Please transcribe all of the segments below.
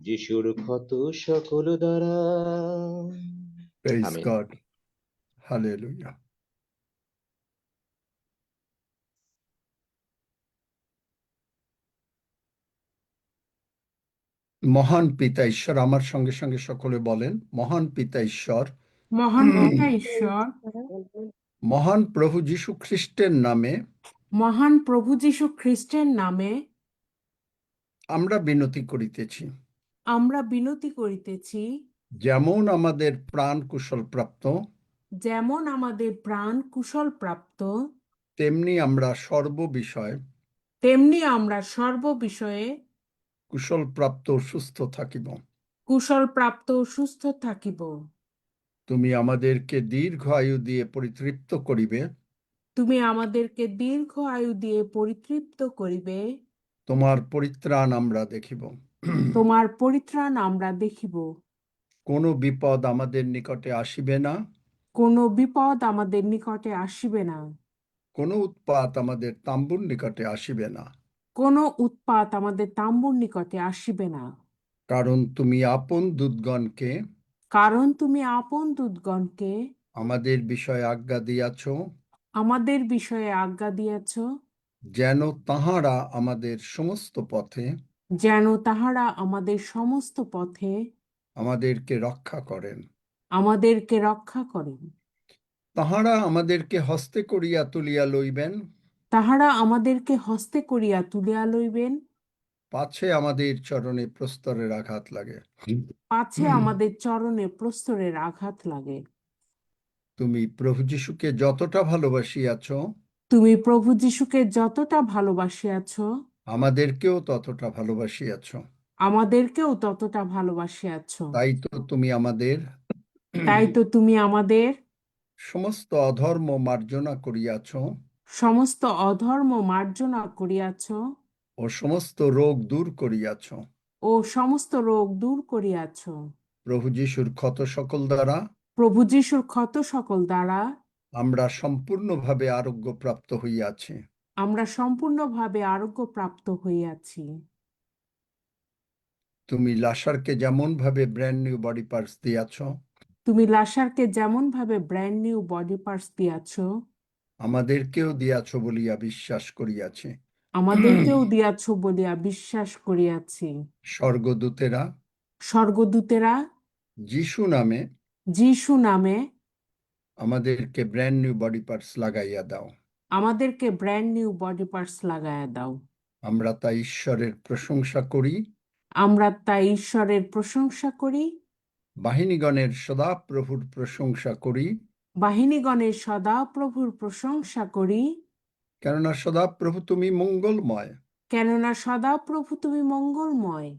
যিশুর ক্ষত সকল দ্বারা। Praise আমিন। God. Hallelujah. মহান পিতা ঈশ্বর, আমার সঙ্গে সঙ্গে সকলে বলেন, মহান পিতা ঈশ্বর, মহান পিতা ঈশ্বর, মহান প্রভু যীশু খ্রিস্টের নামে মহান প্রভু যীশু খ্রিস্টের নামে আমরা বিনতি করিতেছি, আমরা বিনতি করিতেছি, যেমন আমাদের প্রাণ কুশল প্রাপ্ত, যেমন আমাদের প্রাণ কুশল প্রাপ্ত, তেমনি আমরা সর্ববিষয় তেমনি আমরা সর্ব বিষয়ে কুশল প্রাপ্ত ও সুস্থ থাকিব। কুশল প্রাপ্ত ও সুস্থ থাকিব। তুমি আমাদেরকে দীর্ঘ আয়ু দিয়ে পরিতৃপ্ত করিবে, তুমি আমাদেরকে দীর্ঘ আয়ু দিয়ে পরিতৃপ্ত করিবে, তোমার পরিত্রাণ আমরা দেখিব। তোমার পরিত্রাণ আমরা দেখিব। কোনো বিপদ আমাদের নিকটে আসিবে না, কোনো বিপদ আমাদের নিকটে আসিবে না, কোনো উৎপাত আমাদের তাম্বুর নিকটে আসিবে না, কোনো উৎপাত আমাদের তাম্বুর নিকটে আসিবে না। কারণ তুমি আপন দূতগণকে কারণ তুমি আপন দূতগণকে আমাদের বিষয়ে আজ্ঞা দিয়াছ, আমাদের বিষয়ে আজ্ঞা দিয়েছ, যেন তাহারা আমাদের সমস্ত পথে যেন তাহারা আমাদের সমস্ত পথে আমাদেরকে রক্ষা করেন। আমাদেরকে রক্ষা করেন। তাহারা আমাদেরকে হস্তে করিয়া তুলিয়া লইবেন, তাহারা আমাদেরকে হস্তে করিয়া তুলিয়া লইবেন, পাছে আমাদের চরণে প্রস্তরের আঘাত লাগে। পাছে আমাদের চরণে প্রস্তরের আঘাত লাগে। তুমি প্রভু যীশুকে যতটা ভালোবাসিয়াছ, তুমি প্রভু যীশুকে যতটা ভালোবাসিয়াছ, আমাদেরকেও ততটা ভালোবাসিয়াছ। আমাদেরকেও ততটা ভালোবাসিয়াছ। তাই তো তুমি আমাদের তাই তো তুমি আমাদের সমস্ত অধর্ম মার্জনা করিয়াছ, সমস্ত অধর্ম মার্জনা করিয়াছ, ও সমস্ত রোগ দূর করিয়াছ। ও সমস্ত রোগ দূর করিয়াছ। প্রভু যীশুর ক্ষত সকল দ্বারা প্রভু যীশুর ক্ষত সকল দ্বারা আমরা সম্পূর্ণভাবে আরোগ্য প্রাপ্ত হইয়াছি। আমরা সম্পূর্ণভাবে আরোগ্য প্রাপ্ত হইয়াছি। তুমি লাসারকে যেমন ভাবে ব্র্যান্ড নিউ বডি পার্টস দিয়াছ, তুমি লাসারকে যেমন ভাবে ব্র্যান্ড নিউ বডি পার্টস দিয়াছ, আমাদেরকেও দিয়াছ বলিয়া বিশ্বাস করিয়াছি। আমাদেরকেও দিয়াছ বলিয়া বিশ্বাস করিয়াছি। স্বর্গদূতেরা স্বর্গদূতেরা যিশু নামে যিশু নামে আমাদেরকে ব্র্যান্ড নিউ বডি পার্টস লাগাইয়া দাও। আমাদেরকে ব্র্যান্ড নিউ বডি পার্টস লাগাইয়া দাও। আমরা তাই ঈশ্বরের প্রশংসা করি, আমরা তাই ঈশ্বরের প্রশংসা করি, বাহিনীগণের সদাপ্রভুর প্রশংসা করি, বাহিনীগণের সদা প্রভুর প্রশংসা করি, কেননা সদাপ্রভু তুমি মঙ্গলময়, কেননা সদা প্রভু তুমি মঙ্গলময়।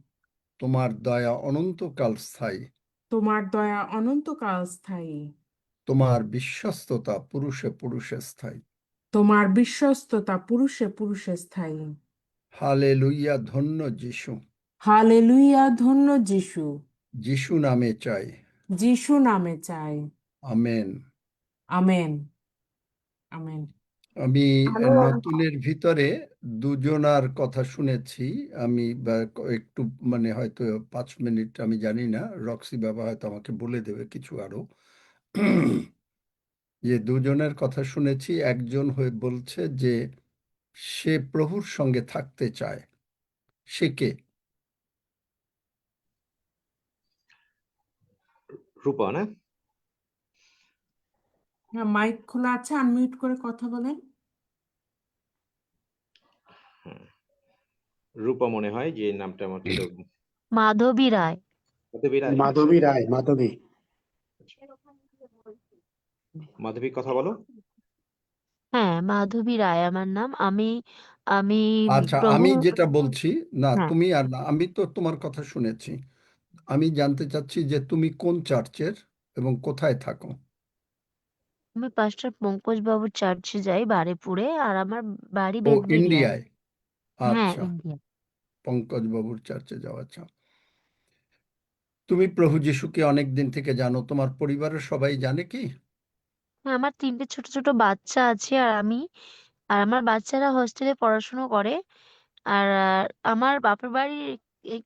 তোমার দয়া অনন্তকাল স্থায়ী, তোমার দয়া অনন্তকাল স্থায়ী, তোমার বিশ্বস্ততা পুরুষে পুরুষে স্থায়ী। তোমার বিশ্বস্ততা পুরুষে পুরুষে স্থায়ী। হালেলুইয়া, ধন্য যিশু। হালেলুইয়া, ধন্য যিশু। যিশু নামে চাই, যিশু নামে চাই। আমেন। Amen, amen. আমি নতুনের ভিতরে দুজনার কথা শুনেছি। আমি একটু মানে হয়তো 5 মিনিট, আমি জানি না, রক্সি বাবা হয়তো আমাকে বলে দেবে কিছু আরো। যে দুজনের কথা শুনেছি, একজন হয়ে বলছে যে সে প্রভুর সঙ্গে থাকতে চায়। সে কে? রূপা না? হ্যাঁ, মাইক খোলা আছে, আনমিউট করে কথা বলেন। হ্যাঁ, রূপা মনে হয় যে নামটা আমার ছিল। মাধবী রায়। মাধবী রায়। মাধবী রায়, মাধবী। মাধবী, কথা বলো। হ্যাঁ, মাধবী রায় আমার নাম। আমি আমি আচ্ছা, প্রভু আমি যেটা বলছি, না হ্যাঁ, তুমি আর না, আমি তো তোমার কথা শুনেছি। আমি জানতে চাচ্ছি যে তুমি কোন চার্চের এবং কোথায় থাকো? আমি পাস্টার পঙ্কজ বাবুর চার্চে যাই বারেপুরে, আর আমার বাড়ি ও, বেদবেরিয়ায়। ইন্ডিয়ায়। হ্যাঁ, আচ্ছা, ইন্ডিয়া। পঙ্কজ বাবুর চার্চে যাওয়া। আচ্ছা, তুমি প্রভু যিশুকে অনেক দিন থেকে জানো, তোমার পরিবারের সবাই জানে কি? হ্যাঁ, আমার 3টে ছোট ছোট বাচ্চা আছে, আর আমি, আর আমার বাচ্চারা হোস্টেলে পড়াশুনো করে। আর আমার বাপের বাড়ি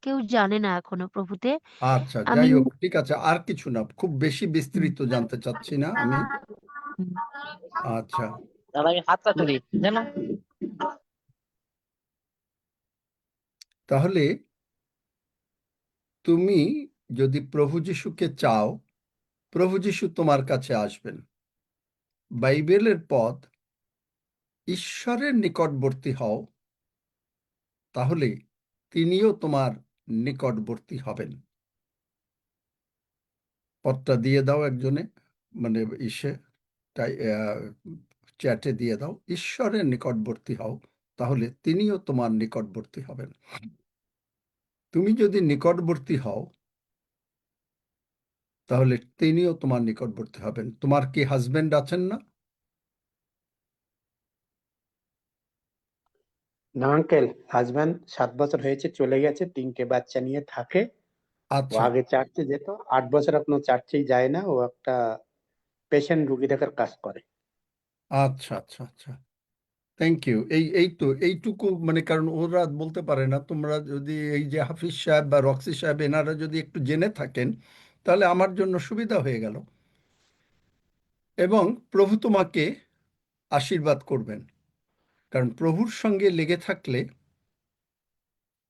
কেউ জানে না এখনো প্রভুতে। আচ্ছা, আমি যাই হোক, ঠিক আছে, আর কিছু না, খুব বেশি বিস্তৃত জানতে চাচ্ছি না আমি। হুম, আচ্ছা, দাদা আমি হাতটা তুলি জানো। তাহলে তুমি যদি প্রভু যিশুকে চাও, প্রভু যিশু তোমার কাছে আসবেন। বাইবেলের পথ, ঈশ্বরের নিকটবর্তী হও, তাহলে তিনিও তোমার নিকটবর্তী হবেন। পথটা দিয়ে দাও একজনে, মানে ইসে, তাই চ্যাটে দিয়ে দাও, ঈশ্বরের নিকটবর্তী হও, তাহলে তিনিও তোমার নিকটবর্তী হবেন। তুমি যদি নিকটবর্তী হও, তাহলে তিনিও তোমার নিকটবর্তী হবেন। তোমার কি হাজবেন্ড আছেন না? না আঙ্কেল, হাজব্যান্ড 7 বছর হয়েছে চলে গেছে, 3টে বাচ্চা নিয়ে থাকে। ও আচ্ছা, আগে চার্চে যেত, 8 বছর এখনো চার্চেই যায় না। ও একটা পেশেন্ট রুগী দেখার কাজ করে। আচ্ছা, আচ্ছা, আচ্ছা, থ্যাংক ইউ। এই তো এইটুকু, মানে কারণ ওরা বলতে পারে না। তোমরা যদি এই যে হাফিজ সাহেব বা রক্সি সাহেব এনারা যদি একটু জেনে থাকেন, তাহলে আমার জন্য সুবিধা হয়ে গেল। এবং প্রভু তোমাকে আশীর্বাদ করবেন, কারণ প্রভুর সঙ্গে লেগে থাকলে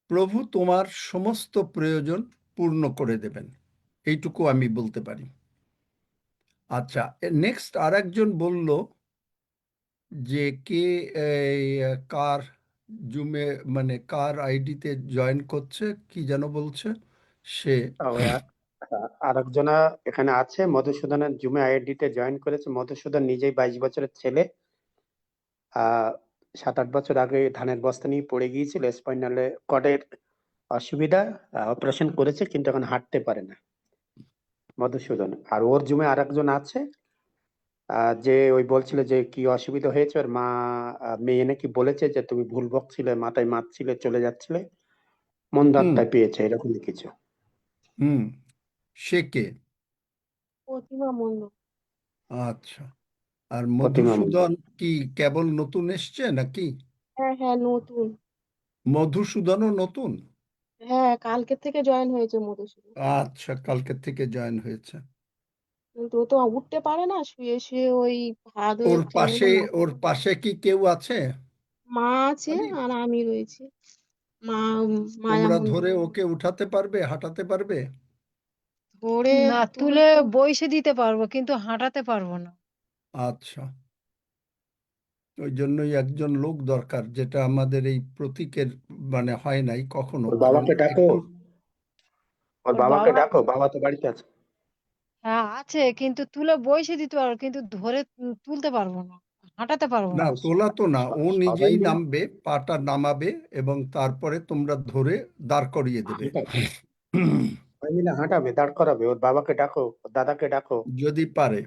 প্রভু তোমার সমস্ত প্রয়োজন পূর্ণ করে দেবেন, এইটুকু আমি বলতে পারি। আচ্ছা, নেক্সট আর একজন বলল যে কে এই, কার জুমে, মানে কার আইডিতে জয়েন করছে, কি যেন বলছে সে। আরেকজনা এখানে আছে, মধুসূদনের জুমে আইডিতে জয়েন করেছে। মধুসূদন নিজেই 22 বছরের ছেলে। 7-8 বছর আগে ধানের বস্তা নিয়ে পড়ে গিয়েছিল, স্পাইনালে কর্ডের অসুবিধা, অপারেশন করেছে, কিন্তু এখন হাঁটতে পারে না মধুসূদন। আর ওর জুমে আরেকজন আছে, যে ওই বলছিল যে কি অসুবিধা হয়েছে ওর মা, মেয়ে নাকি বলেছে যে তুমি ভুল বকছিলে, মাথায় মারছিলে, চলে যাচ্ছিলে, মন্দ হুম, আত্মায় পেয়েছে, এরকমই কিছু। হুম, সে কে? প্রতিমা মণ্ডল। আচ্ছা, আর প্রতিমা মণ্ডল। মধুসূদন কি কেবল নতুন এসছে নাকি? হ্যাঁ হ্যাঁ নতুন। মধুসূদনও নতুন? হ্যাঁ কালকে থেকে জয়েন হয়েছে মধুসূদন। আচ্ছা, কালকের থেকে জয়েন হয়েছে। কিন্তু ও তো উঠতে পারে না, শুয়ে শুয়ে ওই হাত ওর কেমন পাশে, যেন ওর পাশে কি কেউ আছে? মা আছে আমি, আর আমি রয়েছি। মা মায়া তোমরা মণ্ডল ধরে ওকে উঠাতে পারবে, হাঁটাতে পারবে? ধরে না, তুলে তুলে বইসে দিতে পারবো কিন্তু হাঁটাতে পারবো না। আচ্ছা, ওই জন্যই একজন লোক দরকার, যেটা আমাদের এই প্রতীকের মানে হয় নাই কখনো, ওর কারণ বাবাকে ডাকো, একটু। ওর ওর বাবাকে বাবা, ডাকো, বাবা তো বাড়িতে আছে। হ্যাঁ আছে, কিন্তু তুলে বইসে দিতে পারবো কিন্তু ধরে তুলতে পারবো না, হাঁটাতে পারবো না, না। তোলা তো না, ও সবাই নিজেই মিলে নামবে, পাটা নামাবে এবং তারপরে তোমরা ধরে দাঁড় করিয়ে দেবে। হাঁটাবে, সবাই মিলে হাঁটাবে, দাঁড় করাবে। ওর বাবাকে ডাকো, ওর দাদাকে ডাকো। যদি পারে।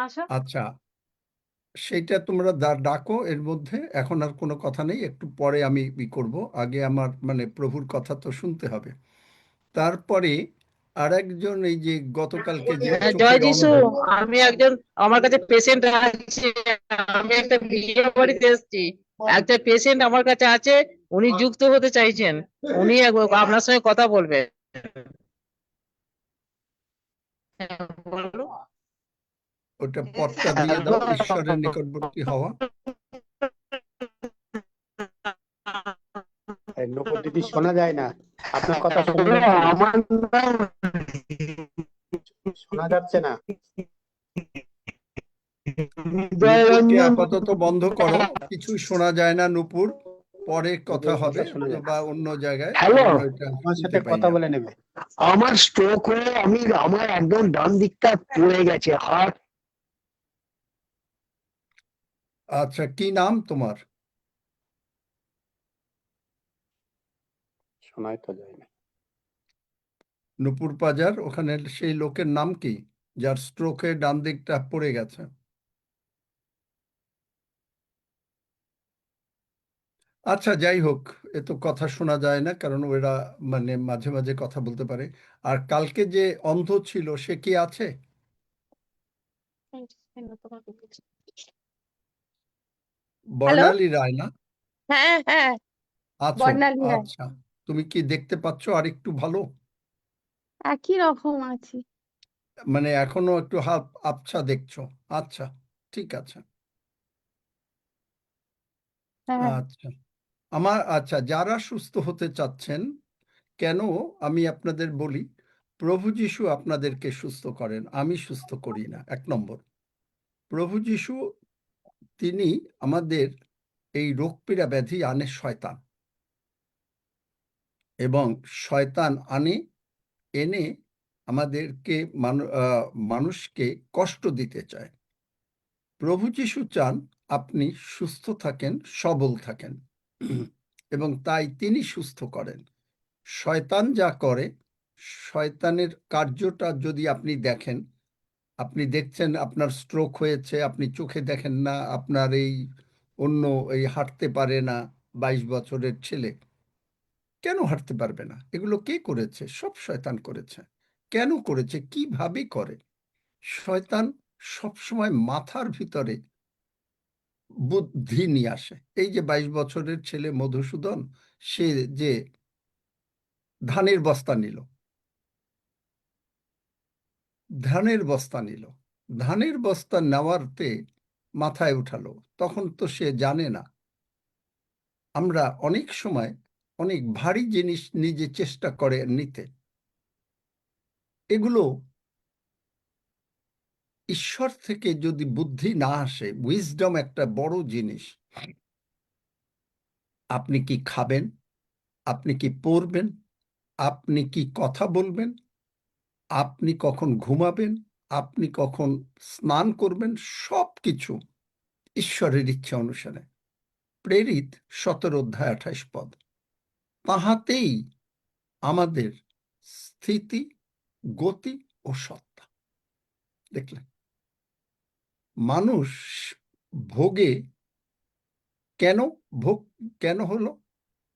আসো। আচ্ছা, সেইটা তোমরা ডাকো। এর মধ্যে এখন আর কোনো কথা নেই, একটু পরে আমি করব। আগে আমার মানে প্রভুর কথা তো শুনতে হবে। তারপরে আর একজন, এই যে গতকালকে যে হ্যাঁ, জয় চোখের যিশু। অন্ধ। আমি একজন, আমার কাছে পেশেন্ট আছে। আমি একটা বিয়ে বাড়িতে এসেছি, একটা পেশেন্ট আমার কাছে আছে, উনি যুক্ত হতে চাইছেন। উনি আপনার সঙ্গে কথা বলবেন। হ্যাঁ, বলো। ওটা পথটা দিয়ে দাও, ঈশ্বরের নিকটবর্তী হওয়া। এই নকুল দিদি, শোনা যায় না, আপনার কথা শোনা যাচ্ছে না, আমার নাম শোনা যাচ্ছে না। নূপুরকে জয়রঞ্জন। আপাতত বন্ধ করো, কিছুই শোনা যায় না নূপুর। পরে কথা ওদের হবে কথা শোনা যায় না। বা অন্য জায়গায়, হ্যালো, আমরা এটা আমার শুনতে সাথে পাই কথা না। বলে নেবে। আমার স্ট্রোক হয়ে আমার একদম ডান দিকটা পড়ে গেছে, হার্ট। আচ্ছা, কি নাম তোমার? শোনাই তো যায় না। নূপুর পাজার, ওখানে সেই লোকের নাম কি যার স্ট্রোকে ডান দিকটা পড়ে গেছে? আচ্ছা, যাই হোক, এ তো কথা শোনা যায় না, কারণ ওরা মানে মাঝে মাঝে কথা বলতে পারে। আর কালকে যে অন্ধ ছিল সে কি আছে? হ্যালো, বর্ণালী রায় না? হ্যাঁ হ্যাঁ আছো? বর্ণালী রায়। আচ্ছা, তুমি কি দেখতে পাচ্ছ আর একটু ভালো? একই রকম আছি। মানে এখনো একটু হাফ আবছা দেখছো? আচ্ছা, ঠিক আছে। হ্যাঁ। আচ্ছা, আচ্ছা, যারা সুস্থ হতে চাচ্ছেন, কেন আমি আপনাদের বলি, প্রভু যীশু আপনাদেরকে সুস্থ করেন, আমি সুস্থ করি না। 1 নম্বর, প্রভু যীশু তিনি আমাদের এই রোগ পীড়া ব্যাধি আনে শয়তান, এবং শয়তান এনে আমাদেরকে মানুষকে কষ্ট দিতে চায়। প্রভু যীশু চান আপনি সুস্থ থাকেন, সবল থাকেন, এবং তাই তিনি সুস্থ করেন। শয়তান যা করে, শয়তানের কার্যটা যদি আপনি দেখেন, আপনি দেখছেন আপনার স্ট্রোক হয়েছে, আপনি চোখে দেখেন না, আপনার এই হাঁটতে পারে না 22 বছরের ছেলে, কেন হাঁটতে পারবে না? এগুলো কে করেছে? সব শয়তান করেছে। কেন করেছে? কিভাবে করে? শয়তান সবসময় মাথার ভিতরে বুদ্ধি নিয়ে আসে। এই যে 22 বছরের ছেলে মধুসূদন, সে যে ধানের বস্তা নিল, ধানের বস্তা নিল, ধানের বস্তা নেওয়ারতে মাথায় উঠালো, তখন তো সে জানে না। আমরা অনেক সময় অনেক ভারী জিনিস নিজে চেষ্টা করে নিতে, এগুলো ঈশ্বর থেকে যদি বুদ্ধি না আসে, উইজডম একটা বড় জিনিস। আপনি কি খাবেন? আপনি কি পড়বেন? আপনি কি কথা বলবেন? আপনি কখন ঘুমাবেন? আপনি কখন স্নান করবেন? সবকিছু ঈশ্বরের ইচ্ছা অনুসারে। প্রেরিত 17 অধ্যায় 28 পদ। তাহাতেই আমাদের স্থিতি, গতি ও সত্তা। দেখলেন, মানুষ ভোগে কেন? ভোগ কেন হলো?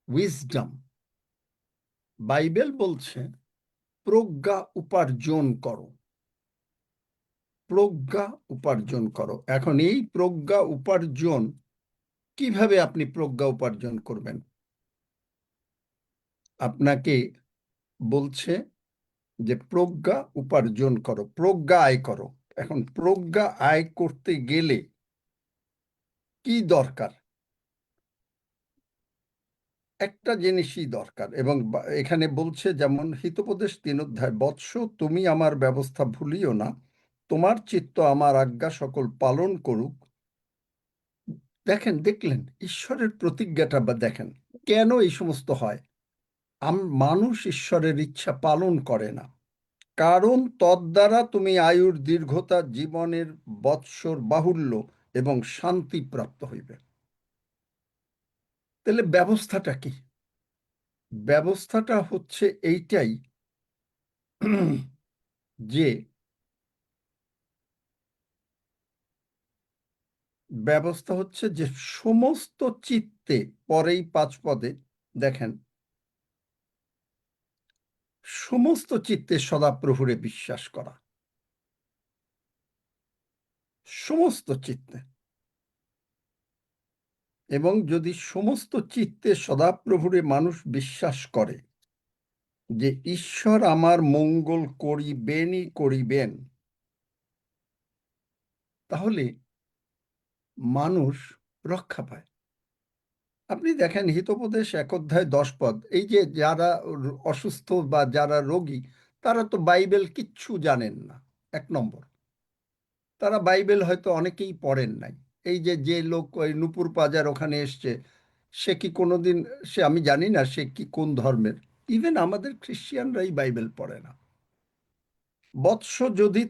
উইজডম। বাইবেল বলছে প্রজ্ঞা উপার্জন করো, প্রজ্ঞা উপার্জন করো। এখন এই প্রজ্ঞা উপার্জন, কিভাবে আপনি প্রজ্ঞা উপার্জন করবেন? আপনাকে বলছে যে প্রজ্ঞা উপার্জন করো, প্রজ্ঞা আয় করো। এখন প্রজ্ঞা আয় করতে গেলে কি দরকার? একটা জিনিসই দরকার, এবং এখানে বলছে, যেমন হিতোপদেশ 3 অধ্যায়, বৎস তুমি আমার ব্যবস্থা ভুলিও না, তোমার চিত্ত আমার আজ্ঞা সকল পালন করুক। দেখলেন ঈশ্বরের প্রতিজ্ঞাটা, বা দেখেন কেন এই সমস্ত হয়। মানুষ ঈশ্বরের ইচ্ছা পালন করে না, কারণ তদ্বারা তুমি আয়ুর দীর্ঘতা, জীবনের বৎসর বাহুল্য এবং শান্তি প্রাপ্ত হইবে। তাহলে ব্যবস্থাটা কি? ব্যবস্থাটা হচ্ছে এইটাই, যে ব্যবস্থা হচ্ছে যে সমস্ত চিত্তে, পরেই 5 পদে দেখেন, সমস্ত চিত্তে সদাপ্রভুরে বিশ্বাস করা, সমস্ত চিত্তে। এবং যদি সমস্ত চিত্তে সদাপ্রভুরে মানুষ বিশ্বাস করে যে ঈশ্বর আমার মঙ্গল করিবেনই করিবেন, তাহলে মানুষ রক্ষা পায়। আপনি দেখেন হিতোপদেশ 1 অধ্যায় 10 পদ, এই যে যারা অসুস্থ বা যারা রোগী, তারা তো বাইবেল কিচ্ছু জানেন না। 1 নম্বর, তারা বাইবেল হয়তো অনেকেই পড়েন নাই। এই যে লোক ওই নূপুর পাজার ওখানে এসছে, সে কি কোনোদিন, আমি জানি না সে কি কোন ধর্মের, ইভেন আমাদের খ্রিস্টিয়ানরাই বাইবেল পড়ে না। বৎস যদি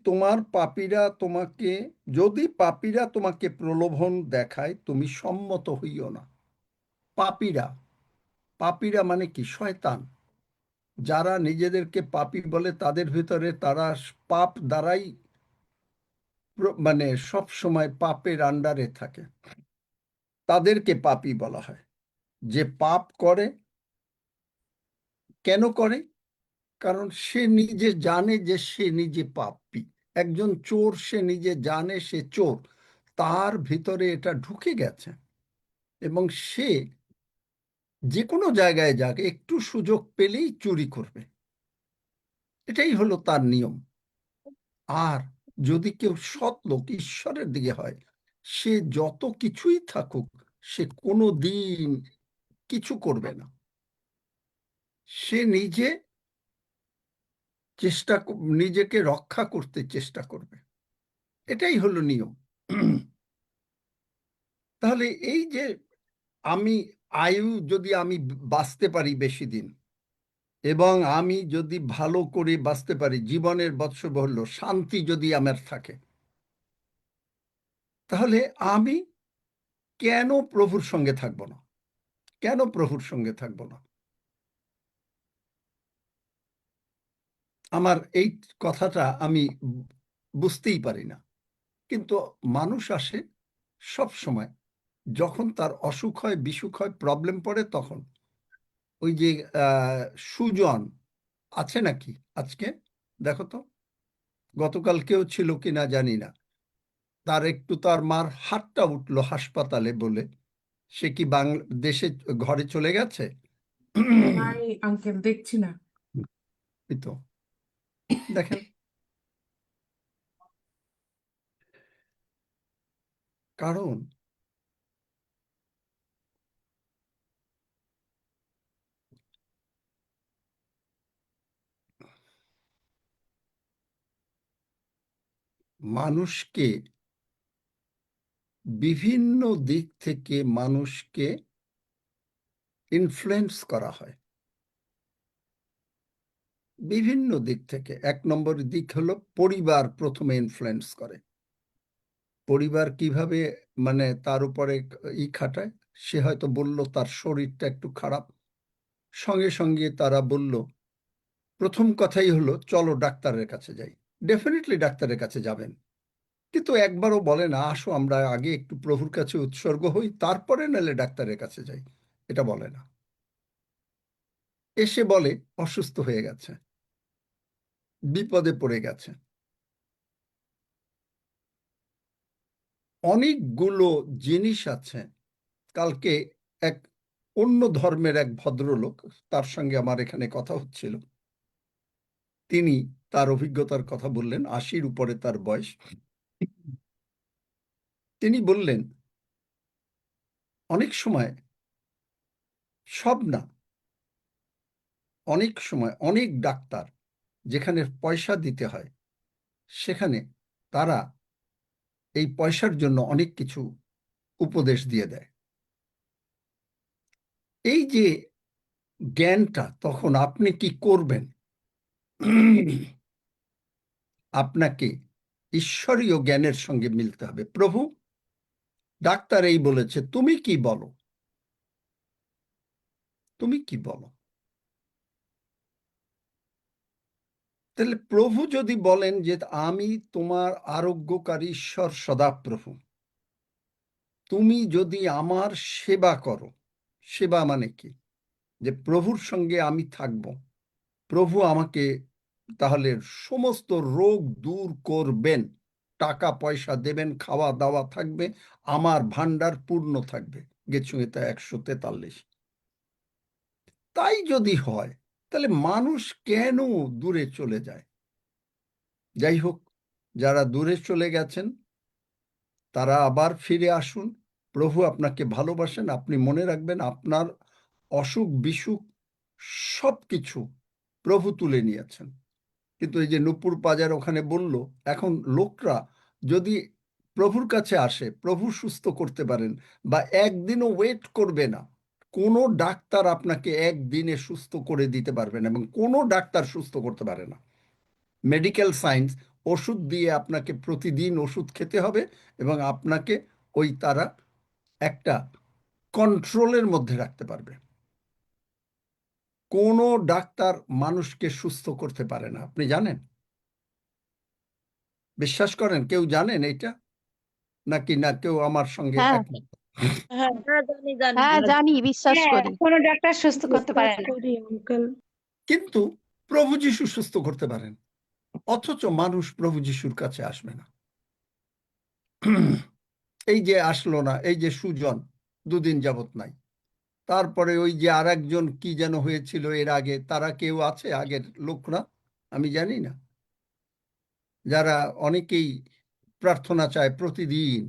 পাপীরা তোমাকে প্রলোভন দেখায়, তুমি সম্মত হইও না। পাপীরা মানে কি? শয়তান। যারা নিজেদেরকে পাপী বলে, তাদের ভিতরে তারা পাপ দ্বারাই মানে সব সময় পাপের আন্ডারে থাকে, তাদেরকে পাপী বলা হয়। যে পাপ করে, কেন করে? কারণ সে নিজে জানে যে সে নিজে পাপী। একজন চোর, সে নিজে জানে সে চোর, তার ভিতরে এটা ঢুকে গেছে, এবং সে যে কোনো জায়গায় যাক, একটু সুযোগ পেলেই চুরি করবে। এটাই হলো তার নিয়ম। আর যদি কেউ সৎ লোক ঈশ্বরের দিকে হয়, সে যত কিছুই থাকুক, সে কোনো দিন কিছু করবে না। সে নিজেকে রক্ষা করতে চেষ্টা করবে। এটাই হলো নিয়ম। তাহলে এই যে যদি আমি বাঁচতে পারি বেশি দিন, এবং আমি যদি ভালো করে বাঁচতে পারি, জীবনের বৎসবহুল্য শান্তি যদি আমার থাকে, তাহলে আমি কেন প্রভুর সঙ্গে থাকবো না? কেন প্রভুর সঙ্গে থাকবো না? আমার এই কথাটা আমি বুঝতেই পারি না। কিন্তু মানুষ আসে সব সময়, যখন তার অসুখ হয়, বিসুখ হয়, প্রবলেম পড়ে, তখন ওই যে সুজন আছে নাকি আজকে, দেখো তো, গতকালকেও ছিল কিনা জানি না, তার মার হাতটা উঠলো হাসপাতালে বলে, সে কি বাংলাদেশে ঘরে চলে গেছে? নাই আঙ্কেল, দেখছি না। এই তো দেখেন, কারণ মানুষকে বিভিন্ন দিক থেকে মানুষকে ইনফ্লুয়েন্স করা হয়, বিভিন্ন দিক থেকে। 1 নম্বর দিক হলো পরিবার প্রথমে ইনফ্লুয়েন্স করে। পরিবার কিভাবে মানে তার উপরে খাটায়, সে হয়তো বলল তার শরীরটা একটু খারাপ, সঙ্গে সঙ্গে তারা বলল, প্রথম কথাই হলো চলো ডাক্তারের কাছে যাই। ডেফিনেটলি ডাক্তারের কাছে যাবেন, কিন্তু একবারও বলে না আসো আমরা আগে একটু প্রভুর কাছে উৎসর্গ হই, তারপরে নাহলে ডাক্তারের কাছে যাই। এটা বলে না। এসে বলে অসুস্থ হয়ে গেছে, বিপদে পড়ে গেছে। অনেকগুলো জিনিস আছে। কালকে এক অন্য ধর্মের এক ভদ্রলোক, তার সঙ্গে আমার এখানে কথা হচ্ছিল, তিনি তার অভিজ্ঞতার কথা বললেন। 80-র উপরে তার বয়স। তিনি বললেন, অনেক সময়, সব না, অনেক সময় অনেক ডাক্তার যেখানে পয়সা দিতে হয়, সেখানে তারা এই পয়সার জন্য অনেক কিছু উপদেশ দিয়ে দেয়। এই যে জ্ঞানটা, তখন আপনি কি করবেন? আপনাকে ঈশ্বরীয় জ্ঞানের সঙ্গে মিলতে হবে। প্রভু, ডাক্তার এই বলেছে, তুমি কি বলো? তুমি কি বলো? তাহলে প্রভু যদি বলেন যে আমি তোমার আরোগ্যকারী ঈশ্বর সদাপ্রভু, তুমি যদি আমার সেবা করো, সেবা মানে কি? যে প্রভুর সঙ্গে আমি থাকব, প্রভু আমাকে তাহলে সমস্ত রোগ দূর করবেন, টাকা পয়সা দেবেন, খাওয়া দাওয়া থাকবে, আমার ভান্ডার পূর্ণ থাকবে। গীতসংহিতা 143। তাই যদি হয়, তাহলে মানুষ কেন দূরে চলে যায়? যাই হোক, যারা দূরে চলে গেছেন তারা আবার ফিরে আসুন। প্রভু আপনাকে ভালোবাসেন। আপনি মনে রাখবেন, আপনার অসুখ বিসুখ সব কিছু প্রভু তুলে নিয়েছেন। কিন্তু এই যে নূপুর পাজার ওখানে বলল, এখন লোকরা যদি প্রভুর কাছে আসে, প্রভু সুস্থ করতে পারেন, বা একদিনও ওয়েট করবে না। কোনো ডাক্তার আপনাকে একদিনে সুস্থ করে দিতে পারবে না, এবং কোনো ডাক্তার সুস্থ করতে পারে না। মেডিকেল সায়েন্স ওষুধ দিয়ে আপনাকে প্রতিদিন ওষুধ খেতে হবে, এবং আপনাকে তারা একটা কন্ট্রোলের মধ্যে রাখতে পারবে। কোনো ডাক্তার মানুষকে সুস্থ করতে পারে না, আপনি জানেন? বিশ্বাস করেন? কেউ জানেন এটা, নাকি না কেউ আমার সঙ্গে হ্যাঁ একমত? হ্যাঁ জানি জানি হ্যাঁ জানি, বিশ্বাস করি। কোনো ডাক্তার সুস্থ করতে পারে বিশ্বাস না। করি আঙ্কেল। কিন্তু প্রভু যিশু সুস্থ করতে পারেন, অথচ মানুষ প্রভু যিশুর কাছে আসবে না। এই যে আসলো না, এই যে সুজন 2 দিন যাবত নাই, তারপরে ওই যে আর একজন কি যেন হয়েছিল এর আগে, তারা কেউ আছে আগের লোকরা? আমি জানি না, যারা অনেকেই প্রার্থনা চায় প্রতিদিন।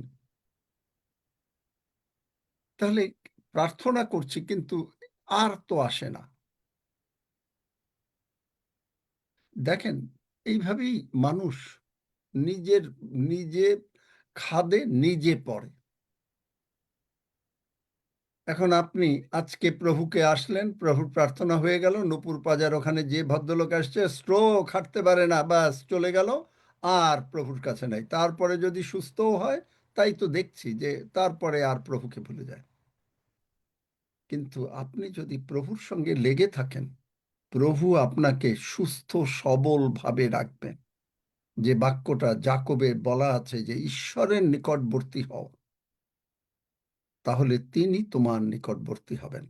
তাহলে প্রার্থনা করছি কিন্তু আর তো আসে না। দেখেন, এইভাবেই মানুষ নিজে খাদে নিজে পড়ে। এখন আপনি আজকে প্রভুকে আসলেন, প্রভুর প্রার্থনা হয়ে গেল, নূপুর পাজার ওখানে যে ভদ্রলোক আসছে স্ট্রোক, হাঁটতে পারে না, বাস চলে গেল, আর প্রভুর কাছে নাই। তারপরে যদি সুস্থও হয়, তাই তো দেখছি যে তারপরে আর প্রভুকে ভুলে যায়। কিন্তু আপনি যদি প্রভুর সঙ্গে লেগে থাকেন, প্রভু আপনাকে সুস্থ সবল ভাবে রাখবেন। যে বাক্যটা যাকবে বলা আছে যে ঈশ্বরের নিকটবর্তী হও, তাহলে তিনি তোমার নিকটবর্তী হবেন।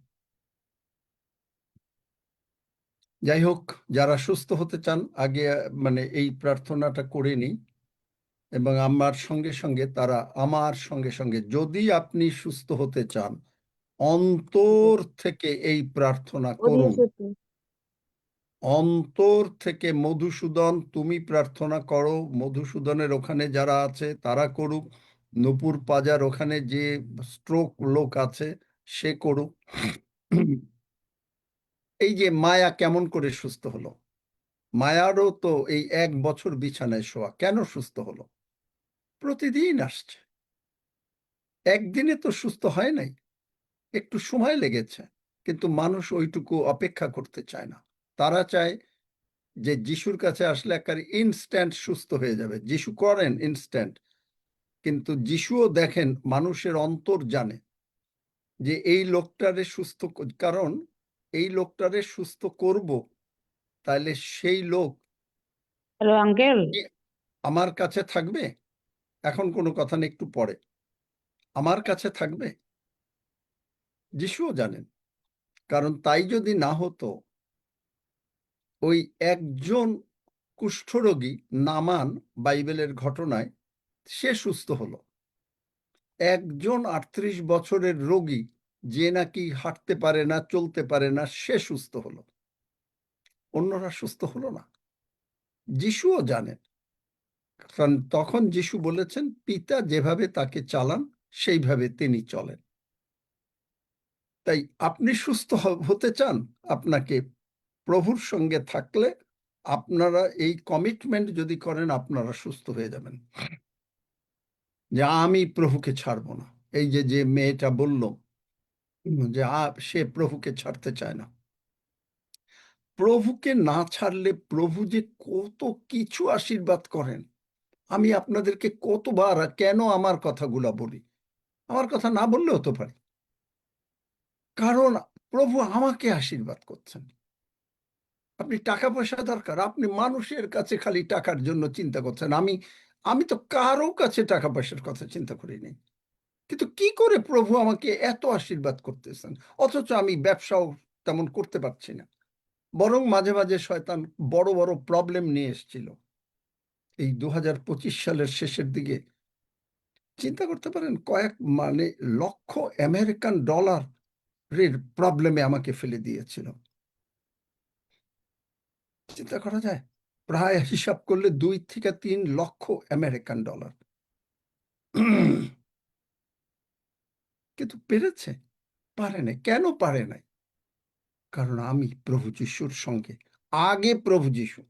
যাই হোক, যারা সুস্থ হতে চান আগে মানে এই প্রার্থনাটা করে নিই, এবং আমার সঙ্গে সঙ্গে যদি আপনি সুস্থ হতে চান, অন্তর থেকে এই প্রার্থনা করুন। অন্তর থেকে মধুসূদন, তুমি প্রার্থনা করো, মধুসূদনের ওখানে যারা আছে তারা করুক, নূপুর পাজার ওখানে যে স্ট্রোক লোক আছে সে করুক। এই যে মায়া কেমন করে সুস্থ হলো? মায়ারও তো এই 1 বছর বিছানায় শোয়া, কেন সুস্থ হলো? প্রতিদিন আসছে, একদিনে তো সুস্থ হয় নাই, একটু সময় লেগেছে। কিন্তু মানুষ ওইটুকু অপেক্ষা করতে চায় না। তারা চায় যে যিশুর কাছে আসলে একেবারে ইনস্ট্যান্ট সুস্থ হয়ে যাবে। যিশু করেন ইনস্ট্যান্ট, কিন্তু যিশুও দেখেন মানুষের অন্তর জানে যে এই লোকটারে সুস্থ, কারণ এই লোকটারে সুস্থ করব, তাহলে সেই লোক হ্যালো আঙ্কেল। কি আমার কাছে থাকবে? এখন কোনো কথা নেই, একটু পরে আমার কাছে থাকবে। যিশুও জানেন, কারণ তাই যদি না হতো, ওই একজন কুষ্ঠরোগী নামান বাইবেলের ঘটনায় সে সুস্থ হলো। একজন 38 বছরের রোগী যে নাকি হাঁটতে পারে না, চলতে পারে না, সে সুস্থ হলো, অন্যরা সুস্থ হলো না। যিশুও জানেন, কারণ তখন যিশু বলেছেন পিতা যেভাবে তাকে চালান সেইভাবে তিনি চলেন। তাই আপনি সুস্থ হতে চান, আপনাকে প্রভুর সঙ্গে থাকলে আপনারা এই কমিটমেন্ট যদি করেন, আপনারা সুস্থ হয়ে যাবেন যে আমি প্রভুকে ছাড়বো না। এই যে মেয়েটা বলল যে সে প্রভুকে ছাড়তে চায় না। প্রভুকে না ছাড়লে প্রভু যে কত কিছু আশীর্বাদ করেন, আমি আপনাদেরকে কতবার কেন আমার কথাগুলা বলি, আমার কথা না বললেও তো পারি, কারণ প্রভু আমাকে আশীর্বাদ করছেন। আপনি টাকা পয়সা দরকার, আপনি মানুষের কাছে খালি টাকার জন্য চিন্তা করছেন। আমি তো কারো কাছে টাকা পয়সার কথা চিন্তা করিনি, কিন্তু কি করে প্রভু আমাকে এত আশীর্বাদ করতেছেন, অথচ আমি ব্যবসাও তেমন করতে পারছি না। বরং মাঝে মাঝে শয়তান বড় বড় প্রবলেম নিয়ে এসেছিল। এই 2025 সালের শেষের দিকে চিন্তা করতে পারেন, কয়েক লক্ষ আমেরিকান ডলারের প্রবলেমে আমাকে ফেলে দিয়েছিল। চিন্তা করা যায়, প্রায় হিসাব করলে 2 থেকে 3 লক্ষ আমেরিকান ডলার। কিন্তু পেরেছে? পারে নাই। কেন পারে নাই? কারণ আমি প্রভু যিশুর সঙ্গে, আগে প্রভু যিশু।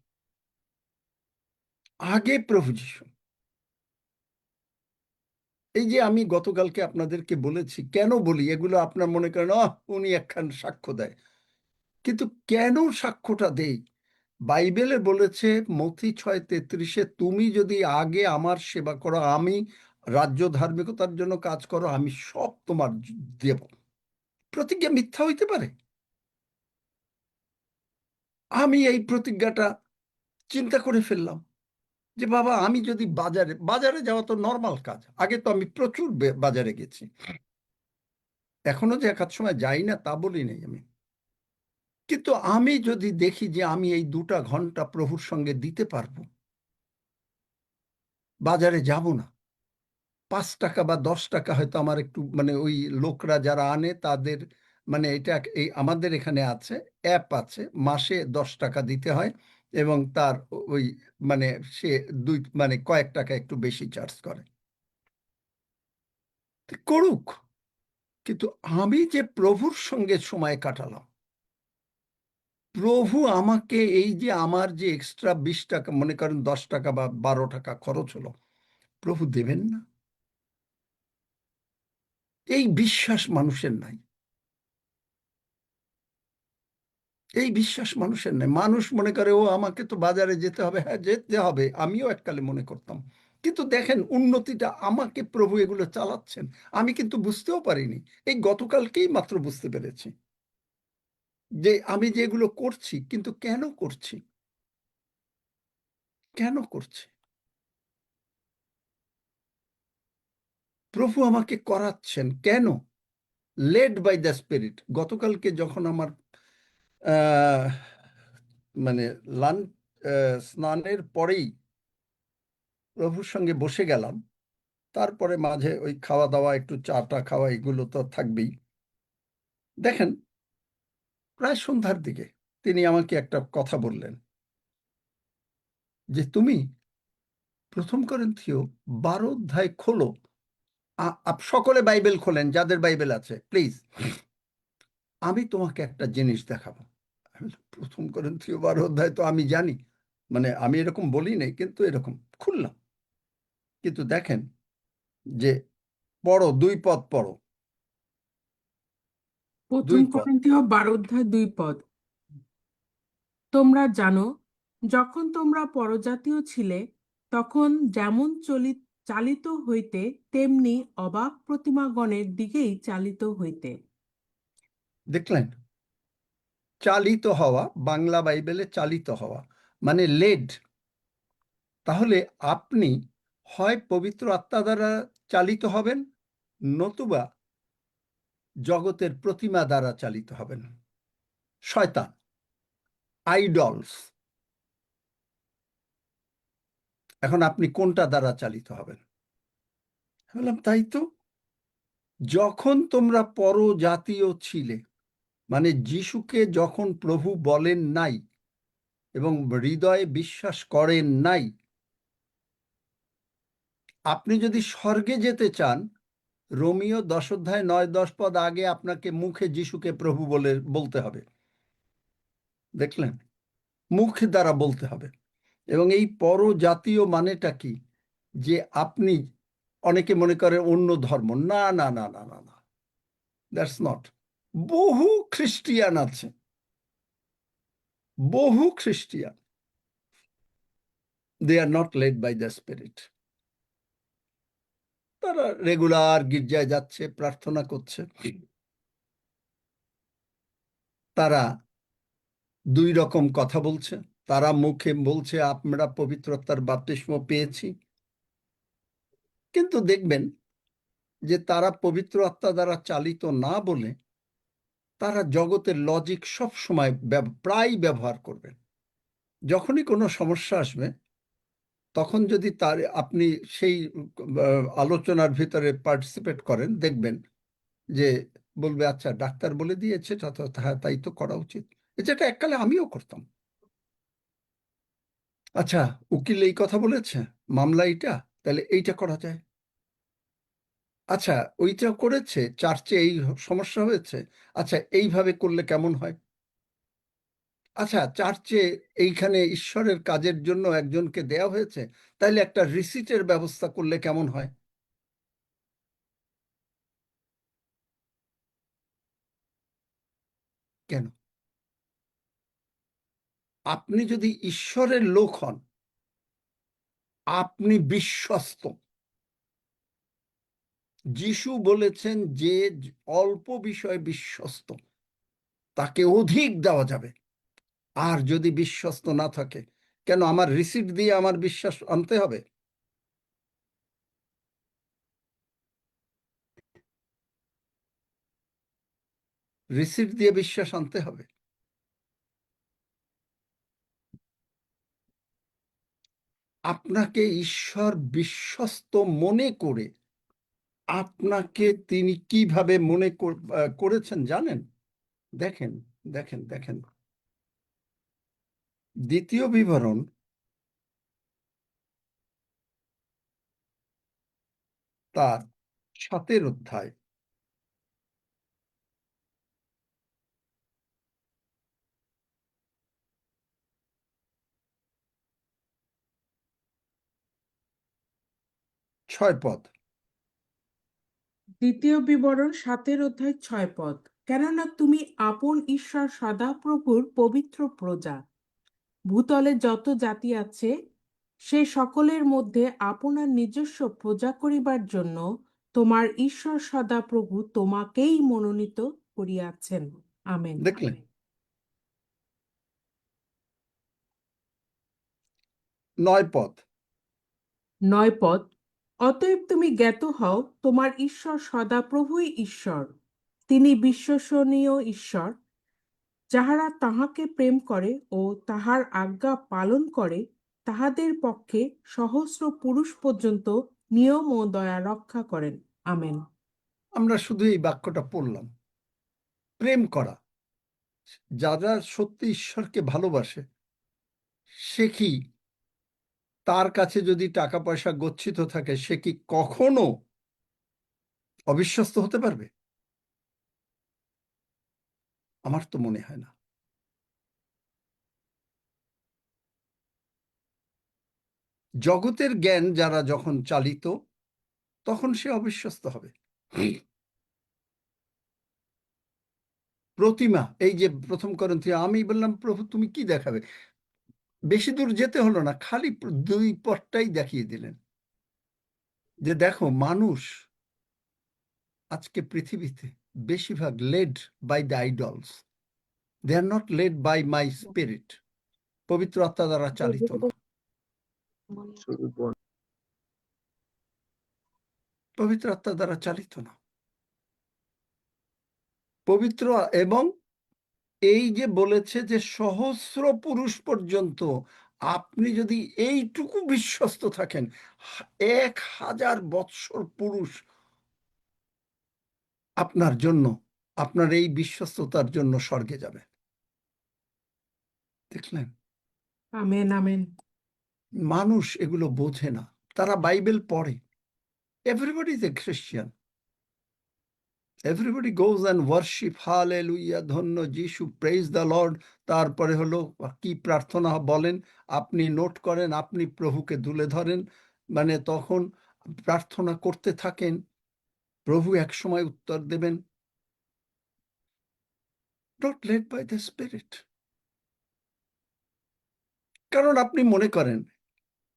এই যে আমি গতকালকে আপনাদেরকে বলেছি, কেন বলি এগুলো, আপনার মনে করেন উনি একখান সাক্ষ্য দেয়, কিন্তু কেন সাক্ষ্যটা দেই? বাইবেলে বলেছে মথি 6:33, তুমি যদি আগে আমার সেবা করো, আমি রাজ্য ধার্মিকতার জন্য কাজ করো, আমি সব তোমার দেব। প্রতিজ্ঞা মিথ্যা হইতে পারে? আমি এই প্রতিজ্ঞাটা চিন্তা করে ফেললাম যে বাবা, আমি যদি বাজারে যাওয়া তো নর্মাল কাজ, আগে তো আমি প্রচুর বাজারে গেছি, এখনো যে একাধ সময় যাই না তা বলি নেই আমি, কিন্তু আমি যদি দেখি যে আমি এই 2টা ঘন্টা প্রভুর সঙ্গে দিতে পারবো, বাজারে যাব না, 5 টাকা বা 10 টাকা হয়তো আমার একটু ওই লোকরা যারা আনে তাদের মানে এটা এই আমাদের এখানে আছে, অ্যাপ আছে, মাসে 10 টাকা দিতে হয় এবং তার ওই মানে সে মানে কয়েক টাকা একটু বেশি চার্জ করে। তো করুক, কিন্তু আমি যে প্রভুর সঙ্গে সময় কাটালাম, প্রভু আমাকে এই যে আমার যে এক্সট্রা 20 টাকা, মনে করেন 10 টাকা বা 12 টাকা খরচ হলো, প্রভু দেবেন না? এই বিশ্বাস মানুষের নাই, এই বিশ্বাস মানুষের নাই। মানুষ মনে করে ও আমাকে তো বাজারে যেতে হবে, হ্যাঁ যেতে হবে, আমিও এককালে মনে করতাম। কিন্তু দেখেন উন্নতিটা আমাকে প্রভু এগুলো চালাচ্ছেন, আমি কিন্তু বুঝতেও পারিনি। এই গতকালকেই মাত্র বুঝতে পেরেছি যে আমি যে এগুলো করছি, কিন্তু কেন করছি, কেন করছি? প্রভু আমাকে করাচ্ছেন কেন? Led by the spirit. গতকালকে যখন আমার মানে স্নানের পরেই প্রভুর সঙ্গে বসে গেলাম, তারপরে মাঝে ওই খাওয়া দাওয়া, একটু চা টা খাওয়া, এগুলো তো থাকবেই। দেখেন প্রায় সন্ধ্যার দিকে তিনি আমাকে একটা কথা বললেন যে তুমি 1 করিন্থীয় 12 অধ্যায় খোলো। সকলে বাইবেল খোলেন, যাদের বাইবেল আছে প্লিজ, আমি তোমাকে একটা জিনিস দেখাবো। আমি বললাম, 1 করিন্থীয় 12 অধ্যায় তো আমি জানি, মানে আমি এরকম বলি নাই, কিন্তু এরকম খুললাম। কিন্তু দেখেন যে পড়ো, 2 পদ পড়ো, 2 1 পদ। করিন্থীয় 12 অধ্যায় 2 পদ। তোমরা জানো, যখন তোমরা পরজাতীয় ছিলে, তখন যেমন চালিত হইতে, তেমনি অবাক প্রতিমাগণের দিকেই চালিত হইতে। দেখলেন, চালিত হওয়া, বাংলা বাইবেলে চালিত হওয়া মানে লেড। তাহলে আপনি হয় পবিত্র আত্মা দ্বারা চালিত হবেন, নতুবা জগতের প্রতিমা দ্বারা চালিত হবেন, শয়তান, আইডলস। এখন আপনি কোনটা দ্বারা চালিত হবেন? বললাম তাই তো, যখন তোমরা পরজাতীয় ছিলে, মানে যিশুকে যখন প্রভু বলেন নাই এবং হৃদয়ে বিশ্বাস করেন নাই, আপনি যদি স্বর্গে যেতে চান, রোমিও 10 অধ্যায় 9-10 পদ আগে আপনাকে মুখে যিশুকে প্রভু বলতে হবে। দেখলেন, মুখ দ্বারা বলতে হবে। এবং এই পরজাতীয় মানেটা কি? যে আপনি, অনেকে মনে করে অন্য ধর্ম, না না না না না না, দ্যাটস নট। বহু খ্রিস্টিয়ান আছে, বহু Christian, they are not led by the spirit. তারা রেগুলার গির্জায় যাচ্ছে, প্রার্থনা করছে, তারা 2 রকম কথা বলছে। তারা মুখে বলছে আমরা পবিত্রতার বাপ্তিস্ম পেয়েছি, কিন্তু দেখবেন যে তারা পবিত্র আত্মা দ্বারা চালিত না বলে তারা জগতের লজিক সব সময় প্রায় ব্যবহার করবেন। যখনই কোনো সমস্যা আসবে, তখন যদি আপনি সেই আলোচনার ভিতরে পার্টিসিপেট করেন, দেখবেন যে বলবে আচ্ছা ডাক্তার বলে দিয়েছে, তাই তো করা উচিত। যেটা এককালে আমিও করতাম। আচ্ছা, উকিল এই কথা বলেছে, মামলা এইটা, তাহলে এইটা করা যায়। আচ্ছা, ওইটা করেছে, চার্চে এই সমস্যা হয়েছে, আচ্ছা এইভাবে করলে কেমন হয়? আচ্ছা, চার্চে এইখানে ঈশ্বরের কাজের জন্য একজনকে দেয়া হয়েছে, তাইলে একটা রিসিটের ব্যবস্থা করলে কেমন হয়? কেন? আপনি যদি ঈশ্বরের লোক হন, আপনি বিশ্বস্ত। যিশু বলেছেন যে অল্প বিষয়ে বিশ্বস্ত, তাকে অধিক দেওয়া যাবে। আর যদি বিশ্বস্ত না থাকে, কেন আমার রিসিট দিয়ে আমার বিশ্বাস আনতে হবে? রিসিট দিয়ে বিশ্বাস আনতে হবে? আপনাকে ঈশ্বর বিশ্বস্ত মনে করে আপনাকে তিনি কিভাবে মনে করেছেন জানেন? দেখেন দেখেন দেখেন, দ্বিতীয় বিবরণ তার 7 অধ্যায় ছয় পদ। দ্বিতীয় বিবরণ 7 অধ্যায় 6 পদ। কেননা তুমি আপন ঈশ্বর সদাপ্রভুর পবিত্র প্রজা, ভূতলে যত জাতি আছে সে সকলের মধ্যে আপনার নিজস্ব প্রজা করিবার জন্য তোমার ঈশ্বর সদাপ্রভু তোমাকেই মনোনীত করিয়াছেন। আমেন। দেখলেন? 9 পদ। 9 পদ। অতএব তুমি জ্ঞাত হও তোমার ঈশ্বর সদাপ্রভুই ঈশ্বর, তিনি বিশ্বসনীয় ঈশ্বর। যাহারা তাহাকে প্রেম করে ও তাহার আজ্ঞা পালন করে তাহাদের পক্ষে সহস্র পুরুষ পর্যন্ত নিয়ম ও দয়া রক্ষা করেন। আমেন। আমরা শুধু এই বাক্যটা পড়লাম, প্রেম করা। যারা সত্যি ঈশ্বরকে ভালোবাসে সে কি তার কাছে যদি টাকা পয়সা গচ্ছিত থাকে সে কি কখনো অবিশ্বস্ত হতে পারবে? আমার তো মনে হয় না। জগতের জ্ঞান যারা যখন চালিত তখন সে অবিশ্বস্ত হবে। প্রতিমা, এই যে প্রথম করন্থী, আমি বললাম প্রভু তুমি কি দেখাবে? বেশি দূর যেতে হলো না, খালি 2 পদটাই দেখিয়ে দিলেন যে দেখো মানুষ আজকে পৃথিবীতে বেশিরভাগ led by the idols, they are not led by my spirit. পবিত্র আত্মা দ্বারা চালিত না, পবিত্র আত্মা দ্বারা চালিত না। পবিত্র এবং এই যে বলেছে যে সহস্র পুরুষ পর্যন্ত, আপনি যদি এইটুকু বিশ্বস্ত থাকেন 1000 বৎসর পুরুষ আপনার জন্য, আপনার এই বিশ্বস্ততার জন্য স্বর্গে যাবে। দেখলেন? Amen amen. মানুষ এগুলো বোঝে না, তারা বাইবেল পড়ে। Everybody is a Christian, everybody goes and worship, hallelujah, ধন্য যিশু, প্রেজ দ্য লর্ড। তারপরে হলো কি প্রার্থনা বলেন, আপনি নোট করেন, আপনি প্রভুকে তুলে ধরেন, মানে তখন প্রার্থনা করতে থাকেন, প্রভু এক সময় উত্তর দেবেন। Not led by the spirit. কারণ আপনি মনে করেন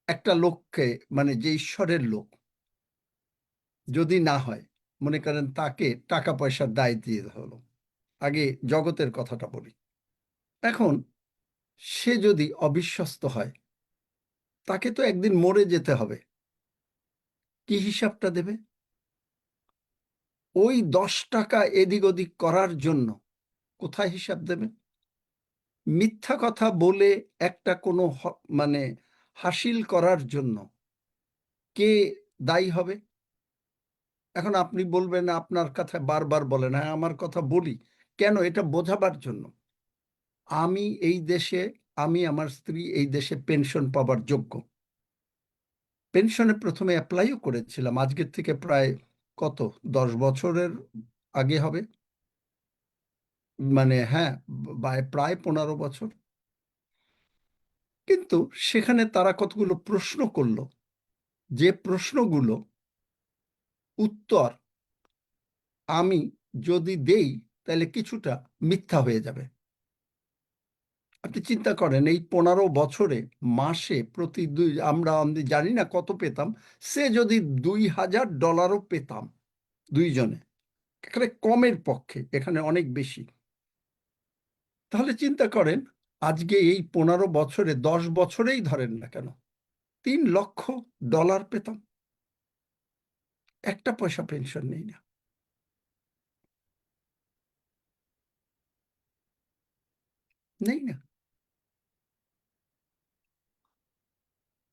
একটা লোককে, মানে যে ঈশ্বরের লোক যদি না হয়, মনে করেন তাকে টাকা পয়সার দায় দিয়ে হলো, আগে জগতের কথাটা বলি, এখন সে যদি অবিশ্বস্ত হয় তাকে তো একদিন মরে যেতে হবে, কি হিসাবটা দেবে? ওই 10 টাকা এদিক ওদিক করার জন্য কোথায় হিসাব দেবে? মিথ্যা কথা বলে একটা কোনো মানে হাসিল করার জন্য কে দায়ী হবে? এখন আপনি বলবেন আপনার কথা বারবার বলেন, হ্যাঁ আমার কথা বলি কেন, এটা বোঝাবার জন্য। আমি এই দেশে, আমি আমার স্ত্রী এই দেশে পেনশন পাবার যোগ্য। পেনশনে প্রথমে অ্যাপ্লাইও করেছিলাম, আজকের থেকে প্রায় কত 10 বছরের আগে হবে, মানে হ্যাঁ প্রায় 15 বছর। কিন্তু সেখানে তারা কতগুলো প্রশ্ন করলো, যে প্রশ্নগুলো উত্তর আমি যদি দেই তাহলে কিছুটা মিথ্যা হয়ে যাবে। আপনি চিন্তা করেন এই 15 বছরে মাসে প্রতি আমরা জানি না কত পেতাম, সে যদি $2000 পেতাম দুইজনে, এখানে কমের পক্ষে, এখানে অনেক বেশি, তাহলে চিন্তা করেন আজকে এই 15 বছরে, 10 বছরেই ধরেন না কেন, $3 লক্ষ পেতাম। একটা পয়সা পেনশন নেই না, নেই না।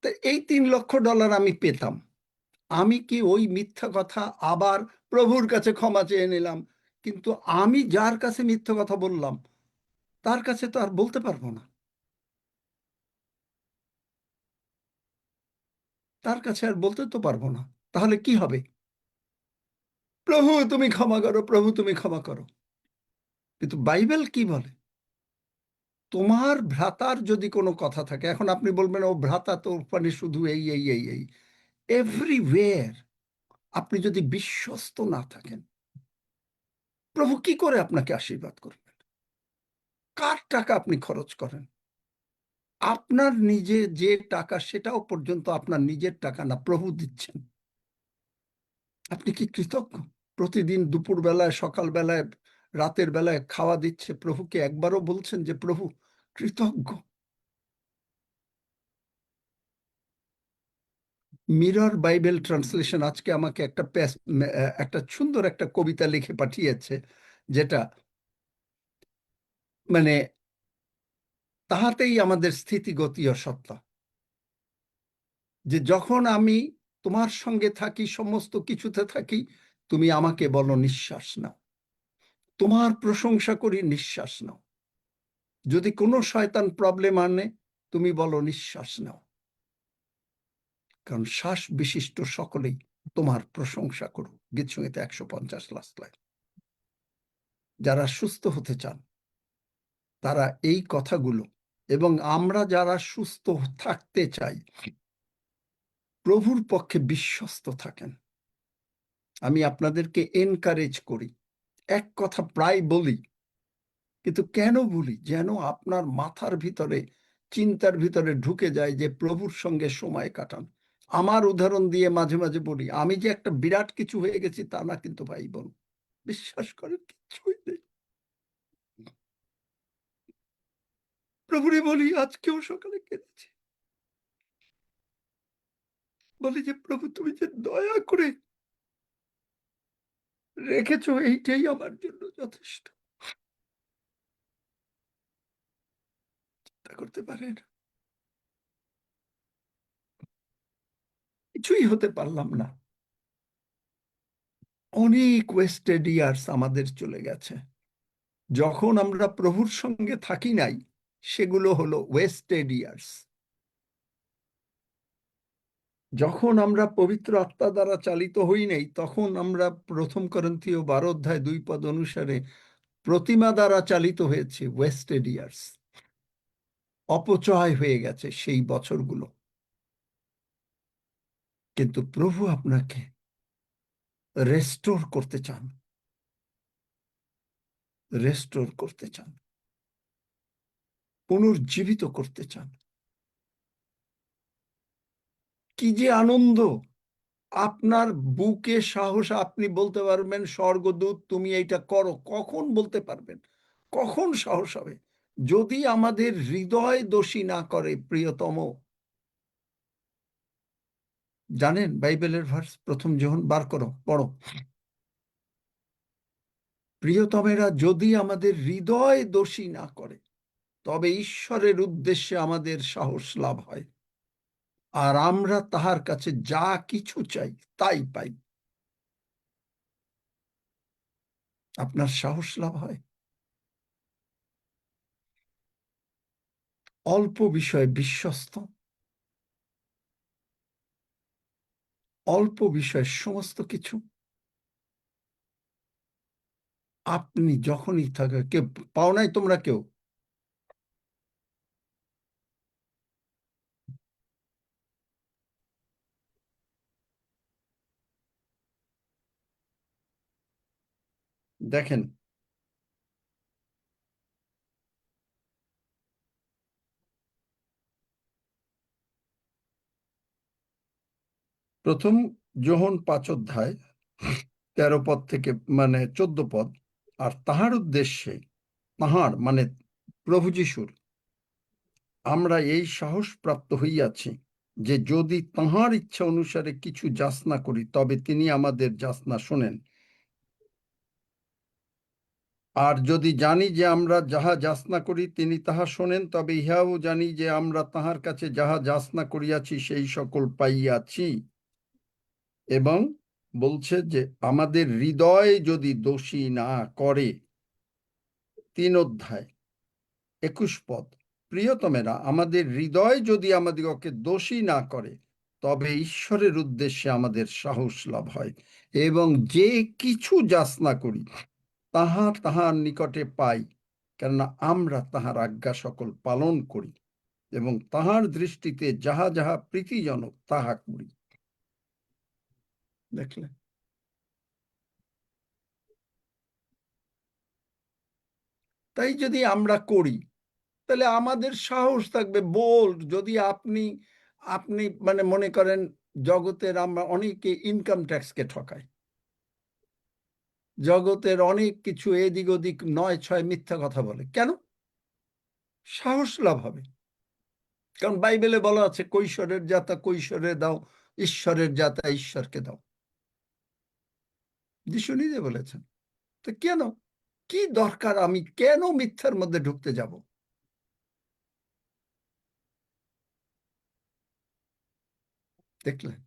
তো এই $3 লক্ষ আমি পেতাম, আমি কি ওই মিথ্যা কথা আবার প্রভুর কাছে ক্ষমা চেয়ে নিলাম, কিন্তু আমি যার কাছে মিথ্যে কথা বললাম তার কাছে তো আর বলতে পারবো না, তার কাছে আর বলতে তো পারবো না। তাহলে কি হবে? প্রভু তুমি ক্ষমা করো, প্রভু তুমি ক্ষমা করো। কিন্তু বাইবেল কি বলে? তোমার ভ্রাতার যদি কোনো কথা থাকে, এখন আপনি বলবেন ও ভ্রাতা তো মানে শুধু এই এই এই এই এভরিওয়্যার, আপনি যদি বিশ্বস্ত না থাকেন, প্রভু কি করে আপনাকে আশীর্বাদ করবেন? কার টাকা আপনি খরচ করেন? আপনার নিজে যে টাকা সেটাও পর্যন্ত আপনার নিজের টাকা না, প্রভু দিচ্ছেন। আপনি কি কৃতজ্ঞ? প্রতিদিন দুপুর বেলায়, সকাল বেলায়, রাতের বেলায় খাওয়া দিচ্ছে, প্রভুকে একবারও বলছেন যে প্রভু কৃতজ্ঞ? মিরর বাইবেল ট্রান্সলেশন আজকে আমাকে একটা সুন্দর একটা কবিতা লিখে পাঠিয়েছে, যেটা মানে তাহাতেই আমাদের স্থিতি গতি ও সত্তা। যে যখন আমি তোমার সঙ্গে থাকি, সমস্ত কিছুতে থাকি, তুমি আমাকে বলো নিঃশ্বাস নাও, তোমার প্রশংসা করি নিঃশ্বাস নাও। যদি কোনো শয়তান প্রবলেম আনে, তুমি বলো নিঃশ্বাস নাও, কারণ শ্বাস বিশিষ্ট সকলেই তোমার প্রশংসা করুক। গীতসংহিতা 150 লাস্ট লাইন। যারা সুস্থ হতে চান তারা এই কথাগুলো, এবং আমরা যারা সুস্থ থাকতে চাই, প্রভুর পক্ষে বিশ্বস্ত থাকেন। আমি আপনাদেরকে এনকারেজ করি, এক কথা প্রায় বলি, কিন্তু কেন বলি? যেন আপনার মাথার ভিতরে, চিন্তার ভিতরে ঢুকে যায় যে প্রভুর সঙ্গে সময় কাটান। আমার উদাহরণ দিয়ে মাঝে মাঝে বলি, আমি যে একটা বিরাট কিছু হয়ে গেছি তা না, কিন্তু ভাই বোন বিশ্বাস করেন কিছুই নেই। প্রভুরে বলি, আজকেও সকালে কেঁদেছি, বলি যে প্রভু তুমি যে দয়া করে রেখেছো, এইটাই আমার জন্য যথেষ্ট। চিন্তা করতে পারেন, কিছুই হতে পারলাম না। অনেক ওয়েস্টেড ইয়ার্স আমাদের চলে গেছে। যখন আমরা প্রভুর সঙ্গে থাকি নাই, সেগুলো হলো ওয়েস্টেড ইয়ার্স। যখন আমরা পবিত্র আত্মা দ্বারা চালিত হই নাই, তখন আমরা 1 করিন্থীয় 12:2 অনুসারে প্রতিমা দ্বারা চালিত হয়েছে। ওয়েস্টেড ইয়ার্স, অপচয় হয়ে গেছে সেই বছরগুলো। কিন্তু প্রভু আপনাকে রেস্টোর করতে চান, রেস্টোর করতে চান, পুনর্জীবিত করতে চান। কি যে আনন্দ! আপনার বুকে সাহস, আপনি বলতে পারবেন স্বর্গদূত তুমি এইটা করো। কখন বলতে পারবেন? কখন সাহস হবে? যদি আমাদের হৃদয় দোষী না করে। প্রিয়তম, জানেন বাইবেলের ভার্স, 1 যোহন বার করো, পড়ো। প্রিয়তমেরা, যদি আমাদের হৃদয় দোষী না করে, তবে ঈশ্বরের উদ্দেশ্যে আমাদের সাহস লাভ হয়, আর আমরা তাহার কাছে যা কিছু চাই তাই পাই। আপনার সাহস লাভ হয়। অল্প বিষয়ে বিশ্বস্ত, অল্প বিষয়ে সমস্ত কিছু। আপনি যখনই থাকে, কেউ পাও নাই তোমরা কেউ? দেখেন, প্রথম যোহন 5 অধ্যায় 13 পদ থেকে মানে 14 পদ। আর তাহার উদ্দেশ্যে, তাহার মানে প্রভু যিশুর, আমরা এই সাহস প্রাপ্ত হইয়াছি যে যদি তাহার ইচ্ছা অনুসারে কিছু যাচনা করি, তবে তিনি আমাদের যাচনা শোনেন। আর যদি জানি যে আমরা যাহা যাচনা করি তিনি তাহা শোনেন, তবে ইহাও জানি যে আমরা তাহার কাছে যাহা যাচনা করিয়াছি সেই সকল পাইয়াছি, এবং বলছে যে আমাদের হৃদয় যদি দোষী না করে, 3 অধ্যায় 21 পদ, প্রিয়তমেরা, আমাদের হৃদয় যদি আমাদিগকে দোষী না করে, তবে ঈশ্বরের উদ্দেশ্যে আমাদের সাহস লাভ হয়, এবং যে কিছু যাচনা করি তাহা তাহার নিকটে পাই, কেননা আমরা তাহার আজ্ঞা সকল পালন করি এবং তাহার দৃষ্টিতে যাহা যাহা প্রীতিজনক তাহা করি। দেখলে? তাই যদি আমরা করি, তাহলে আমাদের সাহস থাকবে, বোল্ড। যদি আপনি আপনি মানে মনে করেন জগতের আমরা অনেকে ইনকাম ট্যাক্সকে ঠকাই, জগতের অনেক কিছু এদিক ওদিক 9-6 মিথ্যা কথা বলে, কেন? সাহস লাভ হবে। কারণ বাইবেলে বলা আছে, কৈশোরের যাতা কৈশোরে দাও, ঈশ্বরের যাতা ঈশ্বরকে দাও। যিশু নিজে বলেছেন। তো কেন, কি দরকার, আমি কেন মিথ্যার মধ্যে ঢুকতে যাব? দেখলেন?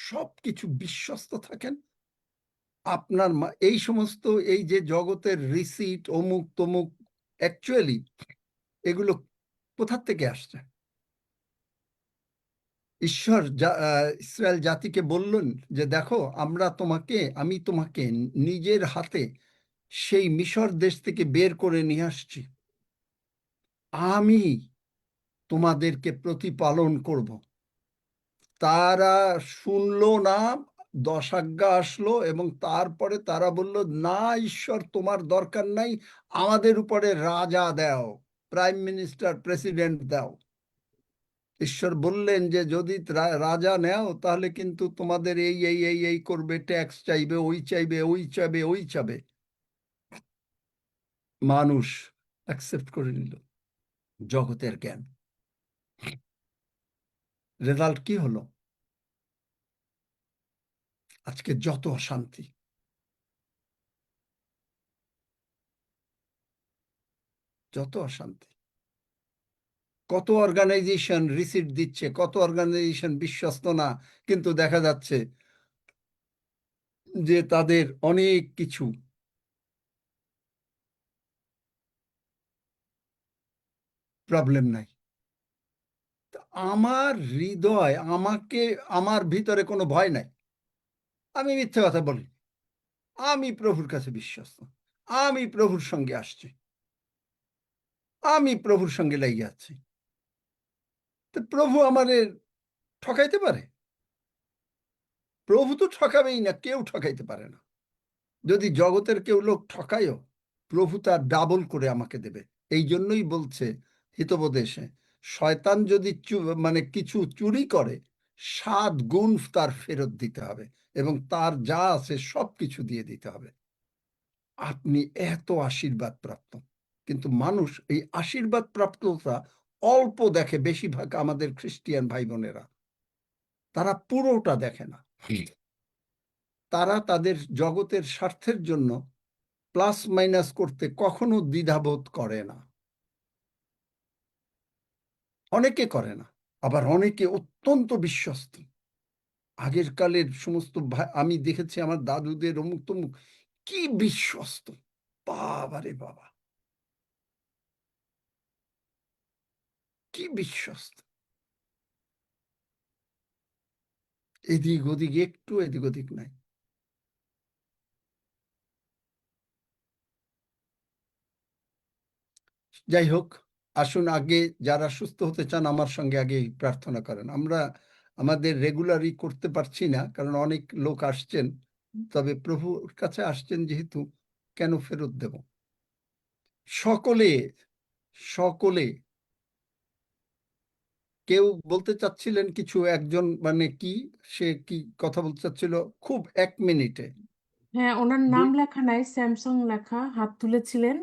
সবকিছু বিশ্বস্ত থাকেন। আপনার এই সমস্ত এই যে জগতের রিসিট অমুক তমুক, অ্যাকচুয়ালি এগুলো কোথা থেকে আসছে? ঈশ্বর ইসরায়েল জাতিকে বললেন যে দেখো, আমি তোমাকে নিজের হাতে সেই মিশর দেশ থেকে বের করে নিয়ে আসছি, আমি তোমাদেরকে প্রতিপালন করব। তারা শুনলো না, 10 আজ্ঞা আসলো এবং তারপরে তারা বলল, না ঈশ্বর তোমার দরকার নাই, আমাদের উপরে রাজা দাও, প্রাইম মিনিস্টার, প্রেসিডেন্ট দাও। ঈশ্বর বললেন যে যদি রাজা নেও তাহলে কিন্তু তোমাদের এই এই এই এই করবে, ট্যাক্স চাইবে, ওই চাইবে, ওই চাইবে, ওই চাইবে। মানুষ অ্যাকসেপ্ট করে নিল জগতের জ্ঞান। রেজাল্ট কি হলো? আজকে যত অশান্তি, যত অশান্তি। কত অর্গানাইজেশন রিসিট দিচ্ছে, কত অর্গানাইজেশন বিশ্বস্ত না, কিন্তু দেখা যাচ্ছে যে তাদের অনেক কিছু প্রবলেম নাই। আমার হৃদয় আমার ভিতরে কোনো ভয় নাই, আমি মিথ্যে কথা বলি, আমি প্রভুর কাছে বিশ্বস্ত, আমি প্রভুর সঙ্গে আসছি, আমি প্রভুর সঙ্গে লেগে যাচ্ছি। তো প্রভু আমাদের ঠকাইতে পারে? প্রভু তো ঠকাবেই না, কেউ ঠকাইতে পারে না। যদি জগতের কেউ লোক ঠকায়ও, প্রভু তার ডাবল করে আমাকে দেবে। এই জন্যই বলছে হিতোপদেশে, শয়তান যদি মানে কিছু চুরি করে, 7 গুণ তার ফেরত দিতে হবে এবং তার যা আছে সবকিছু দিয়ে দিতে হবে। আপনি এত আশীর্বাদ প্রাপ্ত, কিন্তু মানুষ এই আশীর্বাদ প্রাপ্ততা অল্প দেখে। বেশিরভাগ আমাদের খ্রিস্টিয়ান ভাই বোনেরা, তারা পুরোটা দেখে না। তারা তাদের জগতের স্বার্থের জন্য প্লাস মাইনাস করতে কখনো দ্বিধাবোধ করে না। অনেকে করে না, আবার অনেকে অত্যন্ত বিশ্বস্ত। আগের কালের সমস্ত আমি দেখেছি আমার দাদুদের অমুক তমুক, কি বিশ্বস্ত, বাবারে বাবা, কি বিশ্বস্ত। এদিক ওদিক একটু এদিক ওদিক নাই। যাই হোক, আসুন আগে যারা সুস্থ হতে চান আমার সঙ্গে আগে প্রার্থনা করেন। আমরা আমাদের রেগুলারই করতে পারছি না, কারণ অনেক লোক আসছেন, তবে প্রভুর কাছে আসছেন যেহেতু, কেন ফেরত দেব? সকলে সকলে কেউ বলতে চাচ্ছিলেন কিছু, একজন মানে কি, সে কি কথা বলতে চাচ্ছিল খুব 1 মিনিটে? হ্যাঁ, ওনার নাম লেখা নাই, স্যামসাং লেখা, হাত তুলেছিলেন,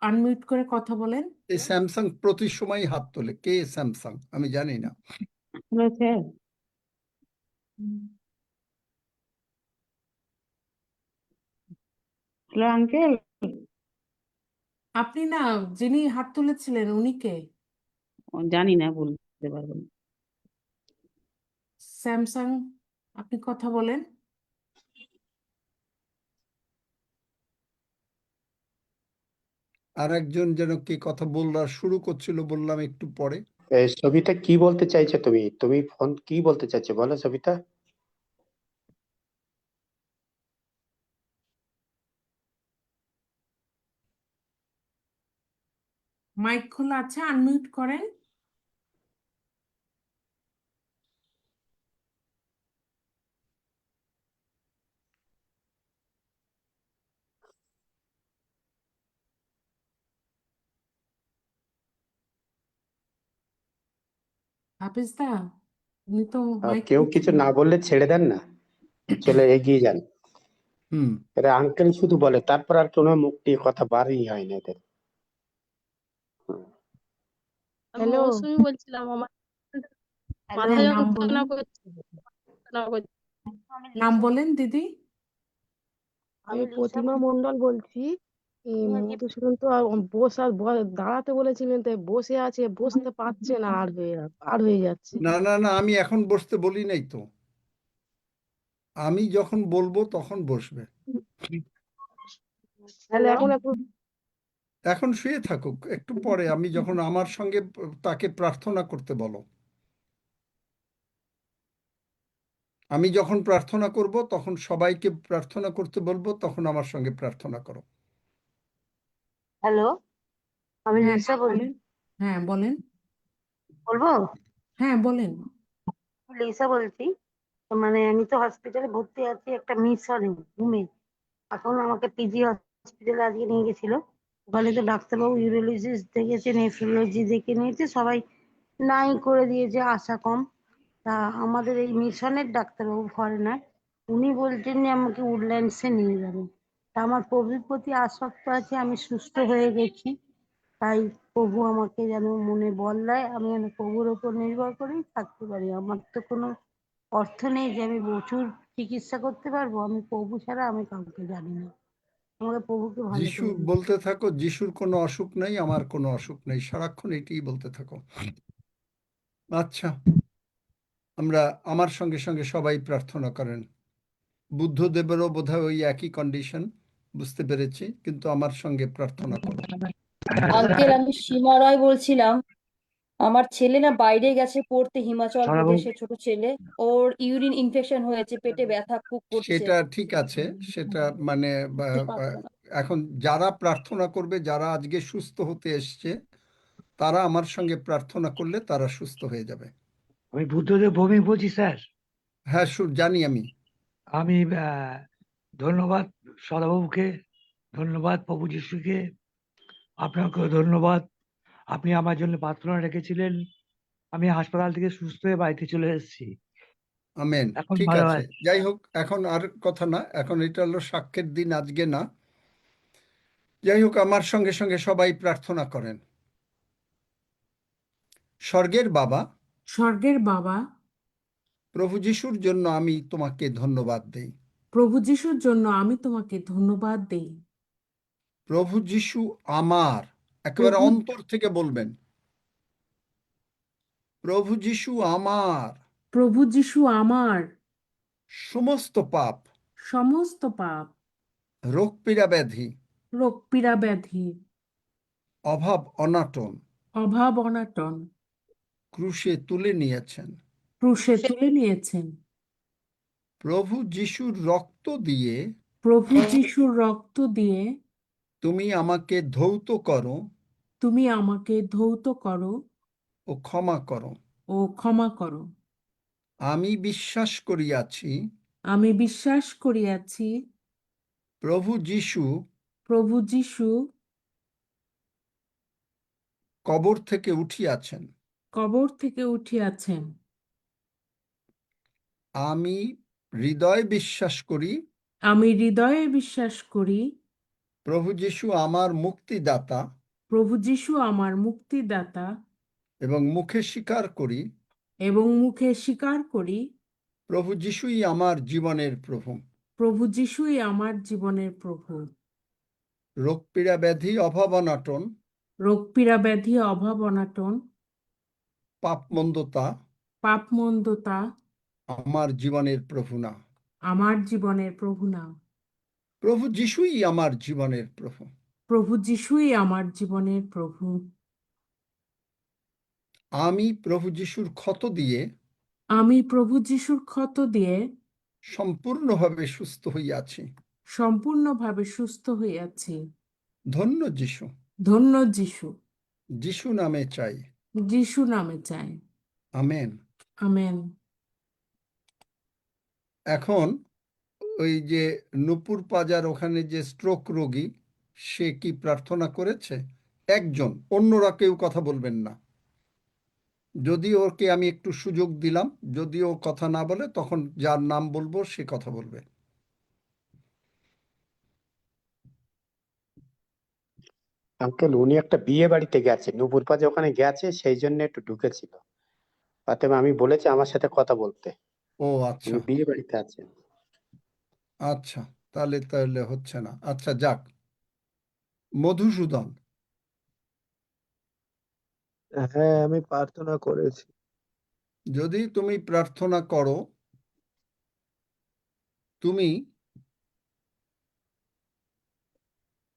আনমিউট করে কথা বলেন। এই স্যামসাং প্রতি সময় হাত তোলে, কে স্যামসাং আমি জানি না। হ্যালো আঙ্কেল, আপনি না, যিনি হাত তুলেছিলেন উনি কে? জানি না, বলতে পারবো না। স্যামসাং, আপনি কথা বলেন। আর একজন যেন কি কথা বললা শুরু করছিল, বললাম একটু পরে। সবিতা কি বলতে চাইছো তুমি? তুমি ফোন কি বলতে চাইছো বলো সবিতা। মাইক খোলা আছে, আনমিউট করেন। হাফিজদা, উনি তো মাইক কেউ খুলছেন কিছু না। না বললে ছেড়ে দেন না, চলে এগিয়ে যান। হুম। এরা আঙ্কেল শুধু বলে, তারপর আর কোনো মুখ দিয়ে কথা বাড়ই হয় না এদের। আমি হ্যালো মৌসুমী বলছিলাম, আমার মাথা হ্যাঁ, নাম যন্ত্রণা বলেন। করছে। নাম বলেন দিদি। আমি প্রতিমা মণ্ডল বলছি। এই মধুসূদন তো দাঁড়াতে বলেছিলেন, তাই বসে আছে, বসতে পারছে না, আর হয়ে যাচ্ছে। না না না, আমি এখন বসতে বলি নাই তো। আমি যখন বলবো তখন বসবে। তাহলে এখন এখন শুয়ে থাকুক, একটু পরে আমি যখন আমার সঙ্গে তাকে প্রার্থনা করতে বলো। আমি যখন প্রার্থনা করব তখন সবাইকে প্রার্থনা করতে বলবো, তখন আমার সঙ্গে প্রার্থনা করো। হ্যালো, আমি হ্যাঁ, লিসা নাম বলেন। হ্যাঁ বলেন। বলবো। হ্যাঁ বলেন। লিসা বলছি। মানে আমি তো হসপিটালে ভর্তি আছি একটা মিশনে ঘুমে। এখন আমাকে পিজি হসপিটালে আজকে নিয়ে গেছিল। ওখানে তো ডাক্তারবাবু ইউরোলজিস্ট দেখেছে, নেফ্রোলজি দেখে নিয়েছে, সবাই নাই করে দিয়েছে, আশা কম। তা আমাদের এই মিশনের ডাক্তারবাবু ফরেনার, উনি বলছেন যে আমাকে উডল্যান্ডসে নিয়ে যাবেন। তা আমার প্রভুর প্রতি আসক্ত আছে, আমি সুস্থ হয়ে গেছি। তাই প্রভু আমাকে যেন মনে বল দেয়, আমি যেন প্রভুর ওপর নির্ভর করেই থাকতে পারি। আমার তো কোনো অর্থ নেই যে আমি প্রচুর চিকিৎসা করতে পারবো। আমি প্রভু ছাড়া আমি কাউকে জানি না। আমাকে প্রভুকে ভালো যিশু করে দিন। বলতে থাকো, যিশুর কোনো অসুখ নেই, আমার কোনো অসুখ নেই, সারাক্ষণ এটাই বলতে থাকো। আচ্ছা, আমরা আমার সঙ্গে সঙ্গে সবাই প্রার্থনা করেন। বুদ্ধদেবেরও বোধহয় ওই একই কন্ডিশন, বুঝতে পেরেছি, কিন্তু আমার সঙ্গে প্রার্থনা করো। আঙ্কেল, আমি সীমা রয় বলছিলাম। আমার ছেলে না বাইরে গেছে পড়তে, হিমাচল প্রদেশে, ছোট ছেলে। ওর ইউরিন ইনফেকশন হয়েছে, পেটে ব্যথা খুব করছে। সেটা ঠিক আছে, সেটা মানে এখন যারা প্রার্থনা করবে, যারা আজকে সুস্থ হতে এসছে, তারা আমার সঙ্গে প্রার্থনা করলে তারা সুস্থ হয়ে যাবে। আমি বুদ্ধদেব ভৌমিক বলছি স্যার। হ্যাঁ, জানি আমি। আমি ধন্যবাদ সদাবাবুকে, ধন্যবাদ প্রভু যিশুকে, আপনাকেও ধন্যবাদ। আপনি আমার জন্য প্রার্থনা রেখেছিলেন। আমি হাসপাতাল থেকে সুস্থ হয়ে বাড়িতে চলে এসেছি। আমেন। এখন ঠিক ভালো আছে, আছি। যাই হোক, এখন আর কথা না, এখন এটা হলো সাক্ষ্যের দিন, আজকে না। যাই হোক, আমার সঙ্গে সঙ্গে সবাই প্রার্থনা করেন। স্বর্গের বাবা, স্বর্গের বাবা, প্রভু যিশুর জন্য আমি তোমাকে ধন্যবাদ দেই। প্রভু যিশুর জন্য আমি তোমাকে ধন্যবাদ দেই। প্রভু যিশু আমার, একেবারে প্রভু অন্তর থেকে বলবেন, প্রভু যিশু আমার প্রভু যিশু আমার সমস্ত পাপ, সমস্ত পাপ, রোগ পীড়া ব্যাধি, রোগ পীড়া ব্যাধি, অভাব অনাটন অভাব অনাটন ক্রুশে তুলে নিয়েছেন। ক্রুশে তুলে নিয়েছেন। প্রভু যিশুর রক্ত দিয়ে প্রভু যিশুর রক্ত দিয়ে তুমি আমাকে ধৌত করো তুমি আমাকে ধৌত করো ও ক্ষমা করো। ও ক্ষমা করো। আমি বিশ্বাস করিয়াছি আমি বিশ্বাস করিয়াছি প্রভু যিশু প্রভু যিশু কবর থেকে উঠিয়াছেন। কবর থেকে উঠিয়াছেন। আমি হৃদয়ে বিশ্বাস করি আমি হৃদয়ে বিশ্বাস করি প্রভু যিশু আমার মুক্তিদাতা, প্রভু যিশু আমার মুক্তিদাতা, এবং মুখে স্বীকার করি এবং মুখে স্বীকার করি প্রভু যিশুই আমার জীবনের প্রভু। প্রভু যিশুই আমার জীবনের প্রভু। রোগ পীড়া ব্যাধি, অভাব অনাটন, রোগ পীড়া ব্যাধি, অভাব অনাটন, পাপ মন্দতা পাপ মন্দতা আমার জীবনের প্রভু না। আমার জীবনের প্রভু না। প্রভু যিশুই আমার জীবনের প্রভু। প্রভু যিশুই আমার জীবনের প্রভু। আমি প্রভু যিশুর ক্ষত দিয়ে আমি প্রভু যিশুর ক্ষত দিয়ে সম্পূর্ণভাবে সুস্থ হইয়াছি। সম্পূর্ণভাবে সুস্থ হইয়াছি। ধন্য যিশু, ধন্য যিশু। যিশু নামে চাই। যিশু নামে চাই। আমেন। আমেন। এখন ওই যে নূপুর পাজার ওখানে যে স্ট্রোক রোগী, সে কি প্রার্থনা করেছে? একজন, অন্যরা কেউ কথা বলবেন না। যদি ওকে আমি একটু সুযোগ দিলাম, যদি ও কথা না বলে তখন যার নাম বলবো সে কথা বলবে। আঙ্কেল, উনি একটা বিয়ে বাড়িতে গেছে, নূপুর পাজে ওখানে গেছে, সেই জন্য একটু ঢুকেছিল। অতএব আমি বলেছি আমার সাথে কথা বলতে। ও আচ্ছা উনি বিয়ে বাড়িতে আছেন। আচ্ছা, তাহলে তাহলে হচ্ছে না। আচ্ছা যাক। মধুসূদন, হ্যাঁ, আমি প্রার্থনা করেছি। যদি তুমি প্রার্থনা করো, তুমি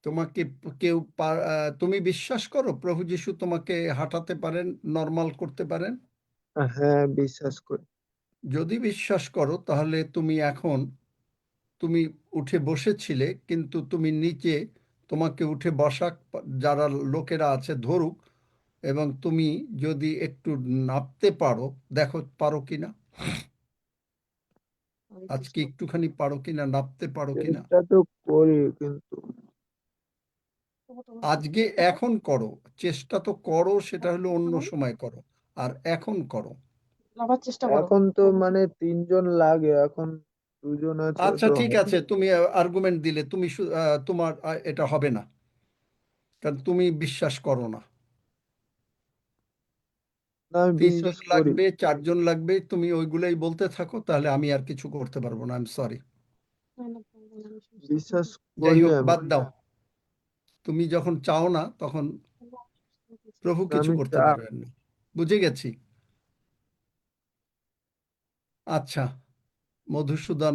তোমাকে কেউ তুমি বিশ্বাস করো প্রভু যিশু তোমাকে হাঁটাতে পারেন, নর্মাল করতে পারেন? হ্যাঁ, বিশ্বাস করি। যদি বিশ্বাস করো তাহলে তুমি এখন, তুমি উঠে বসেছিলে কিন্তু তুমি নিচে, তোমাকে উঠে বসা যারা লোকেরা আছে ধরুক, এবং তুমি যদি একটু নাপতে পারো, দেখো পারো কিনা, আজকে একটুখানি পারো কিনা, নাপতে পারো কিনা। চেষ্টা তো করি কিন্তু আজকে এখন করো, চেষ্টা তো করো, সেটা হলো অন্য সময় করো, আর এখন করো। আবার চেষ্টা করো। এখন তো মানে 3 জন লাগে, এখন 2 জন আছে আচ্ছা তো ঠিক হবে। আছে, তুমি আর্গুমেন্ট দিলে, তুমি তোমার এটা হবে না, কারণ তুমি বিশ্বাস করো না। না, আমি 3 জন বিশ্বাস করি। লাগবে, 4 জন লাগবে, তুমি ওইগুলাই বলতে থাকো, তাহলে আমি আর কিছু করতে পারবো না। I am sorry. বিশ্বাস যাই করি হোক, আমি। বাদ দাও। তুমি যখন চাও না তখন প্রভু কিছু আমি করতে পারবেন না। বুঝে গেছি। আচ্ছা, মধুসূদন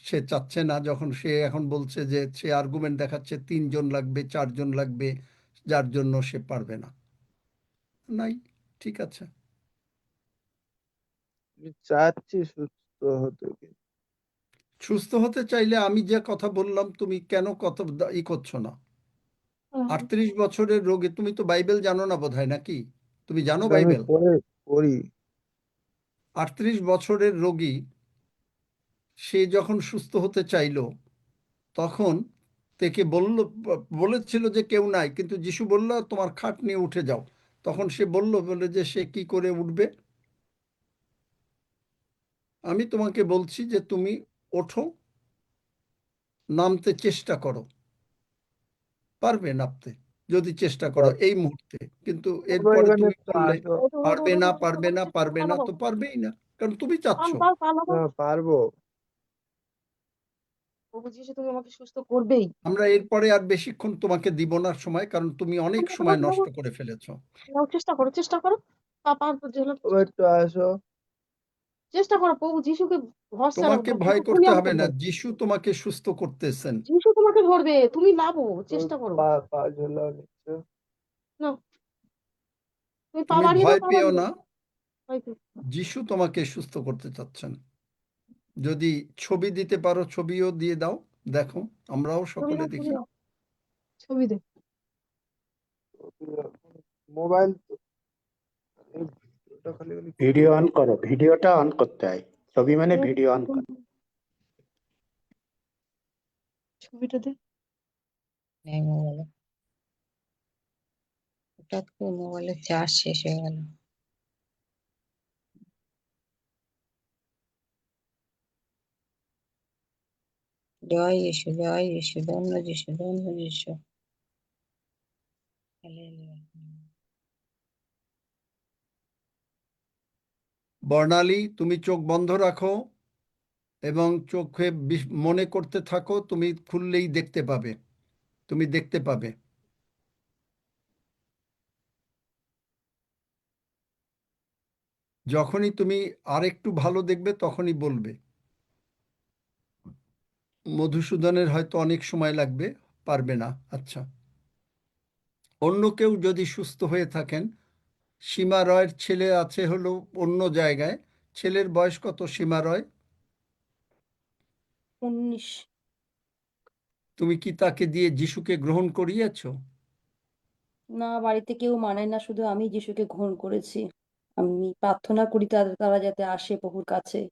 সে চাচ্ছে না, যখন সে এখন বলছে যে সে আর্গুমেন্ট দেখাচ্ছে 3 জন লাগবে, 4 জন লাগবে, যার জন্য সে পারবে না। নাই, ঠিক আছে। আমি চাচ্ছি সুস্থ হতে, সুস্থ হতে চাইলে আমি যে কথা বললাম, তুমি কেন কত করছো না? 38 বছরের রোগে, তুমি তো বাইবেল জানো না বোধহয়, নাকি? তুমি জানো কিন্তু আমি বাইবেল? পড়ি। 38 বছরের রোগী, সে যখন সুস্থ হতে চাইলো, তখন থেকে বলেছিল যে কেউ নাই, কিন্তু যিশু বলল তোমার খাট নিয়ে উঠে যাও। তখন সে বলে যে সে কি করে উঠবে? আমি তোমাকে বলছি যে তুমি ওঠো, নামতে চেষ্টা করো, পারবে নামতে যদি চেষ্টা করো এই মুহূর্তে। কিন্তু আবার এরপরে এখানে তুমি বললে আসো। পারবে না, পারবে না, পারবে না, তো পারবেই না, কারণ তুমি চাচ্ছ। না, পারবো। প্রভু যিশু তুমি আমাকে সুস্থ করবেই। আমরা এরপরে আর বেশিক্ষণ তোমাকে দিব না সময়, কারণ তুমি অনেক সময় নষ্ট করে ফেলেছো। নাও, চেষ্টা করো, চেষ্টা করো। পাপার জন্য আবার একটু আসো। চেষ্টা করো, প্রভু যিশুকে ভরসা তোমাকে রাখো, ভয় যিশু তুমি করতে আমাকে হবে না, ধরবে। যিশু তোমাকে সুস্থ করতেছেন। যিশু তোমাকে ধরবে, তুমি লাভো, চেষ্টা করো। পা ঝোলাও নিচ্ছে। না, তুমি পা তুমি বাড়িয়ে দাও, ভয় পা পেও বাড়িয়ে না, দাও। হয়তো যিশু তোমাকে সুস্থ করতে চাচ্ছেন। যদি ছবি দিতে পারো, ছবিও দিয়ে দাও, দেখো, আমরাও ছবি সকলে দাও, ছবি দেখি। দাও, ছবি দে। মোবাইল তো এই ভিডিওটা খালি খালি ভিডিও অন করো, ভিডিওটা অন করতে হয়। ছবি মানে ভিডিও অন করো। ছবিটা দে। নেই মোবাইলে, হঠাৎ করে মোবাইলের চার্জ শেষ হয়ে গেল। জয় যিশু, জয় যিশু, ধন্য যিশু, ধন্য যিশু। হালেলুয়া। বর্ণালী, তুমি চোখ বন্ধ রাখো এবং চোখে মনে করতে থাকো, তুমি খুললেই দেখতে পাবে, তুমি দেখতে পাবে। যখনই তুমি আরেকটু ভালো দেখবে তখনই বলবে। মধুসূদনের হয়তো অনেক সময় লাগবে, পারবে না। আচ্ছা, অন্য কেউ যদি সুস্থ হয়ে থাকেন, সীমা রয়ের ছেলে আছে হলো অন্য জায়গায়, ছেলের বয়স কত সীমা রয়? 19। তুমি কি তাকে দিয়ে যিশুকে গ্রহণ করিয়েছো? না, বাড়িতে কেউ মানে না, শুধু আমি যিশুকে গ্রহণ করেছি। আমি প্রার্থনা করি তারা যাতে আসে প্রভুর কাছে।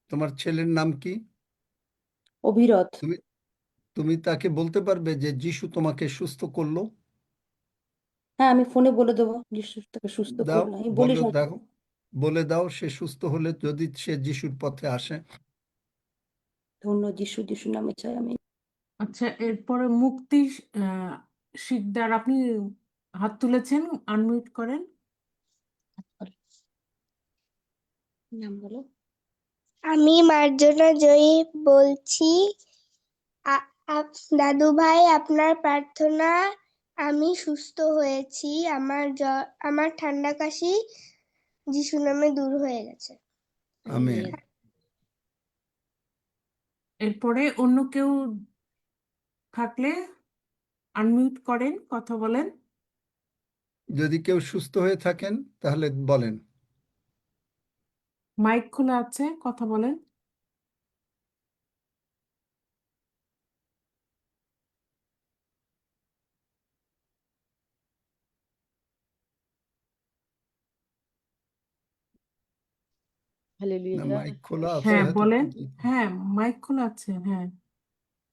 তোমার ছেলের নাম কি? অভিরথ। তুমি তুমি তাকে বলতে পারবে যে যিশু তোমাকে সুস্থ করলো? হ্যাঁ, আমি ফোনে বলে দেবো যিশু তাকে সুস্থ দাও, করলো, আমি বলি সব। বলে দাও সে সুস্থ হলে যদি সে যিশুর পথে আসে। ধন্য যিশু, যিশুর নামে চাই আমি। আচ্ছা, এরপরে মুক্তি আহ, শিকদার, আপনি হাত তুলেছেন, আনমিউট করেন। নাম বলো। আমি মার্জনা জয়ী বলছি। দাদু ভাই, আপনার প্রার্থনা আমি সুস্থ হয়েছি। আমার ঠান্ডা কাশি যিশু নামে দূর হয়ে গেছে। আমেন। এরপরে অন্য কেউ থাকলে আনমিউট করেন, কথা বলেন। যদি কেউ সুস্থ হয়ে থাকেন তাহলে বলেন। মাইক খোলা আছে, কথা বলেন। না, হালেলুয়া। মাইক খোলা আছে হ্যাঁ, হয়তো। বলেন। হ্যাঁ, মাইক খোলা আছে। হ্যাঁ,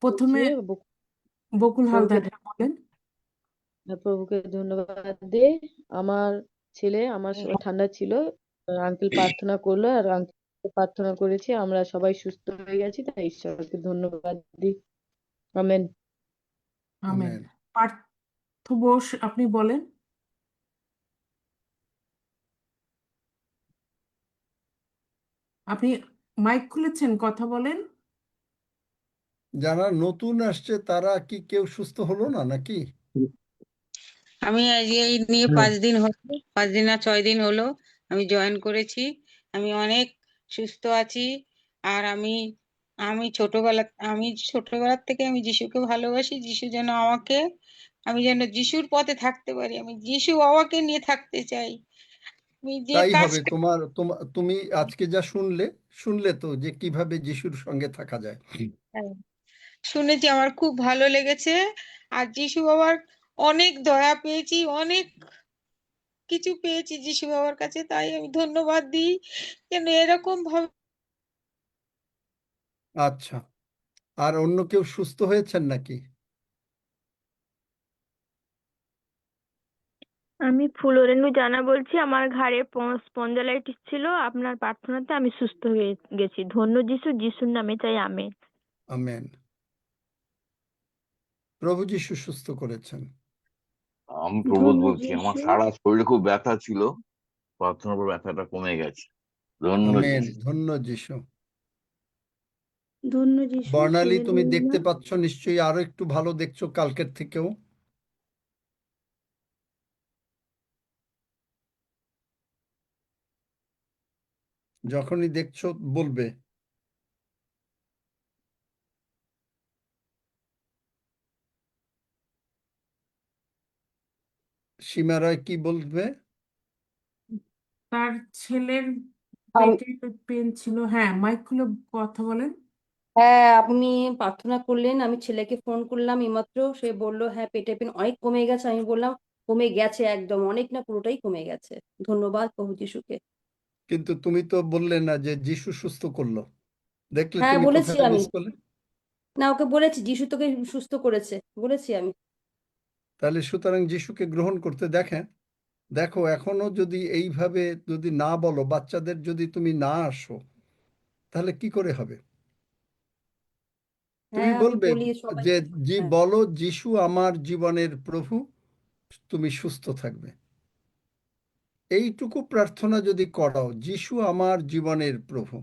প্রথমে বলছি, বকুল হালদার, প্রভুকে হ্যাঁ, বলেন। প্রভুকে ধন্যবাদ দিয়ে আমার ছেলে ঠান্ডা ছিল, আঙ্কেল প্রার্থনা করলো আর আঙ্কেল প্রার্থনা করেছি, আমরা সবাই সুস্থ হয়ে গেছি, তাই ঈশ্বরকে ধন্যবাদ দিই। Amen. Amen. Amen. Partha Bose, আপনি বলেন। আপনি মাইক খুলেছেন, কথা বলেন। যারা নতুন আসছে তারা কি কেউ সুস্থ হলো না নাকি? আমি আজকে এই নিয়ে 5 দিন হলো, 5 দিন না 6 দিন হলো আমি জয়েন করেছি। আমি অনেক সুস্থ আছি। আর আমি আমি ছোটবেলার থেকে আমি যিশুকে ভালোবাসি। যিশু যেন আমি যেন যিশুর পথে থাকতে পারি। আমি যিশু বাবাকে নিয়ে থাকতে চাই। আমি যে তাই হবে। কাজটা তুমি আজকে যা শুনলে তো যে কিভাবে যিশুর সঙ্গে থাকা যায়। শুনেছি, আমার খুব ভালো লেগেছে। আর যিশু বাবার অনেক দয়া পেয়েছি, অনেক কিছু পেয়েছি যিশু বাবার কাছে, তাই আমি ধন্যবাদ দিই যেন এরকম ভাবে। আচ্ছা, আর অন্য কেউ সুস্থ হয়েছেন নাকি? আমি ফুলরেণু জানা বলছি। আমার ঘাড়ে স্পন্ডালাইটিস ছিল, আপনার প্রার্থনাতে আমি সুস্থ হয়ে গেছি। ধন্য যিশু, যিশুর নামে চাই আমেন। আমেন। প্রভু যিশু সুস্থ করেছেন। আমি প্রবোধ ধন্য বলছি, আমার যিশু। সারা শরীরে খুব ব্যথা ছিল, প্রার্থনার পর ব্যথাটা কমে গেছে। ধন্য আমেন। যিশু। ধন্য যিশু। ধন্য যিশু। বর্ণালী, তুমি হালেলুয়া। দেখতে পাচ্ছ নিশ্চয়ই, আরো একটু ভালো দেখছো কালকের থেকেও। যখনই দেখছো বলবে। সীমা রায় কি বলবে? তার ছেলের আম- পেটে পেন ছিল। হ্যাঁ, মাইক খুলে কথা বলেন। হ্যাঁ, আপনি প্রার্থনা করলেন, আমি ছেলেকে ফোন করলাম এইমাত্র, সে বলল হ্যাঁ পেটে পেন অনেক কমে গেছে। আমি বললাম কমে গেছে, একদম অনেক না, পুরোটাই কমে গেছে। ধন্যবাদ প্রভু যিশুকে। কিন্তু তুমি তো বললে না যে যিশু সুস্থ করলো। দেখলে হ্যাঁ, তুমি বলেছি কোথায় আমি। মিস করলে। না, ওকে বলেছি যিশু তোকে সুস্থ করেছে, বলেছি আমি। তাহলে সুতরাং যিশুকে গ্রহণ করতে দেখো এখনো যদি এইভাবে যদি না বলো, বাচ্চাদের যদি তুমি না আসো, তাহলে কি করে হবে? তুমি হ্যাঁ, আমি বলবে বলি সবাই। যে হ্যাঁ, বলো যিশু আমার জীবনের প্রভু, তুমি সুস্থ থাকবে। এইটুকু প্রার্থনা যদি করো, যিশু আমার জীবনের প্রভু,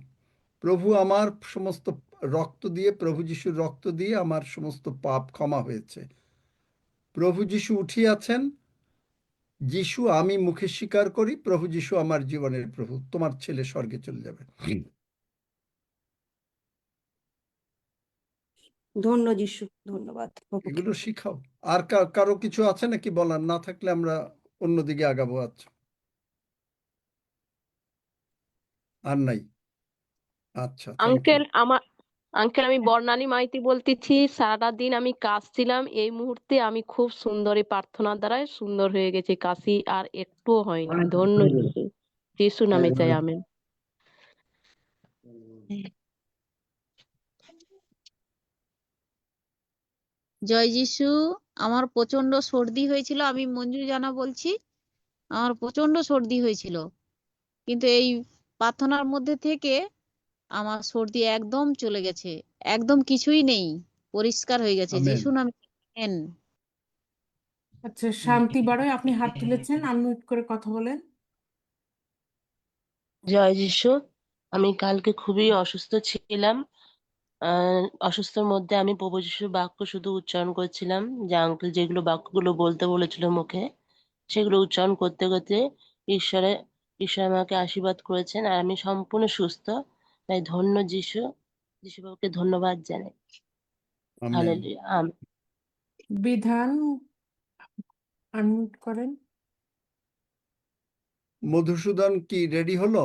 প্রভু আমার সমস্ত রক্ত দিয়ে, প্রভু যিশুর রক্ত দিয়ে আমার সমস্ত পাপ ক্ষমা হয়েছে, প্রভু যিশু উঠিয়াছেন, যিশু আমি মুখে স্বীকার করি, প্রভু যিশু আমার জীবনের প্রভু, তোমার ছেলে স্বর্গে চলে যাবে। ধন্য যিশু, ধন্যবাদ প্রভুকে। এগুলো শিখাও। আর কারো কিছু আছে নাকি বলার? না থাকলে আমরা অন্যদিকে আগাবো। আচ্ছা, আর নাই। আচ্ছা, থ্যাংক ইউ। আঙ্কেল আমি বর্ণালী মাইতি বলতেছি। সারাটা দিন আমি কাশছিলাম, এই মুহূর্তে আমি খুব সুন্দর এই প্রার্থনার দ্বারাই সুন্দর হয়ে গেছে কাশি, আর একটুও হয়নি। ধন্য যিশু, যিশু নামে চাই, আমেন। জয় যিশু। আমার প্রচন্ড সর্দি হয়েছিল, আমি মঞ্জু জানা বলছি। আমার প্রচন্ড সর্দি হয়েছিল, কিন্তু এই প্রার্থনার মধ্যে থেকে আমার সর্দি একদম চলে গেছে, একদম কিছুই নেই, পরিষ্কার হয়ে গেছে। আমেন। যিশু নামে আমেন। আচ্ছা, শান্তি বাড়য়, আপনি হাত তুলেছেন, আনমিউট করে কথা বলেন। জয় যিশু। আমি কালকে খুবই অসুস্থ ছিলাম। অসুস্থর মধ্যে আমি প্রভু যিশুর বাক্য শুধু উচ্চারণ করছিলাম, যে আঙ্কেল যেগুলো বাক্যগুলো বলতে বলেছিল মুখে, সেগুলো উচ্চারণ করতে করতে ঈশ্বর আমাকে আশীর্বাদ করেছেন, আর আমি সম্পূর্ণ সুস্থ। তাই ধন্য যিশু, যিশু বাবুকে ধন্যবাদ জানাই। আমেন। Hallelujah, amen. বিধান আনমিউট করেন। মধুসূদন কি রেডি হলো?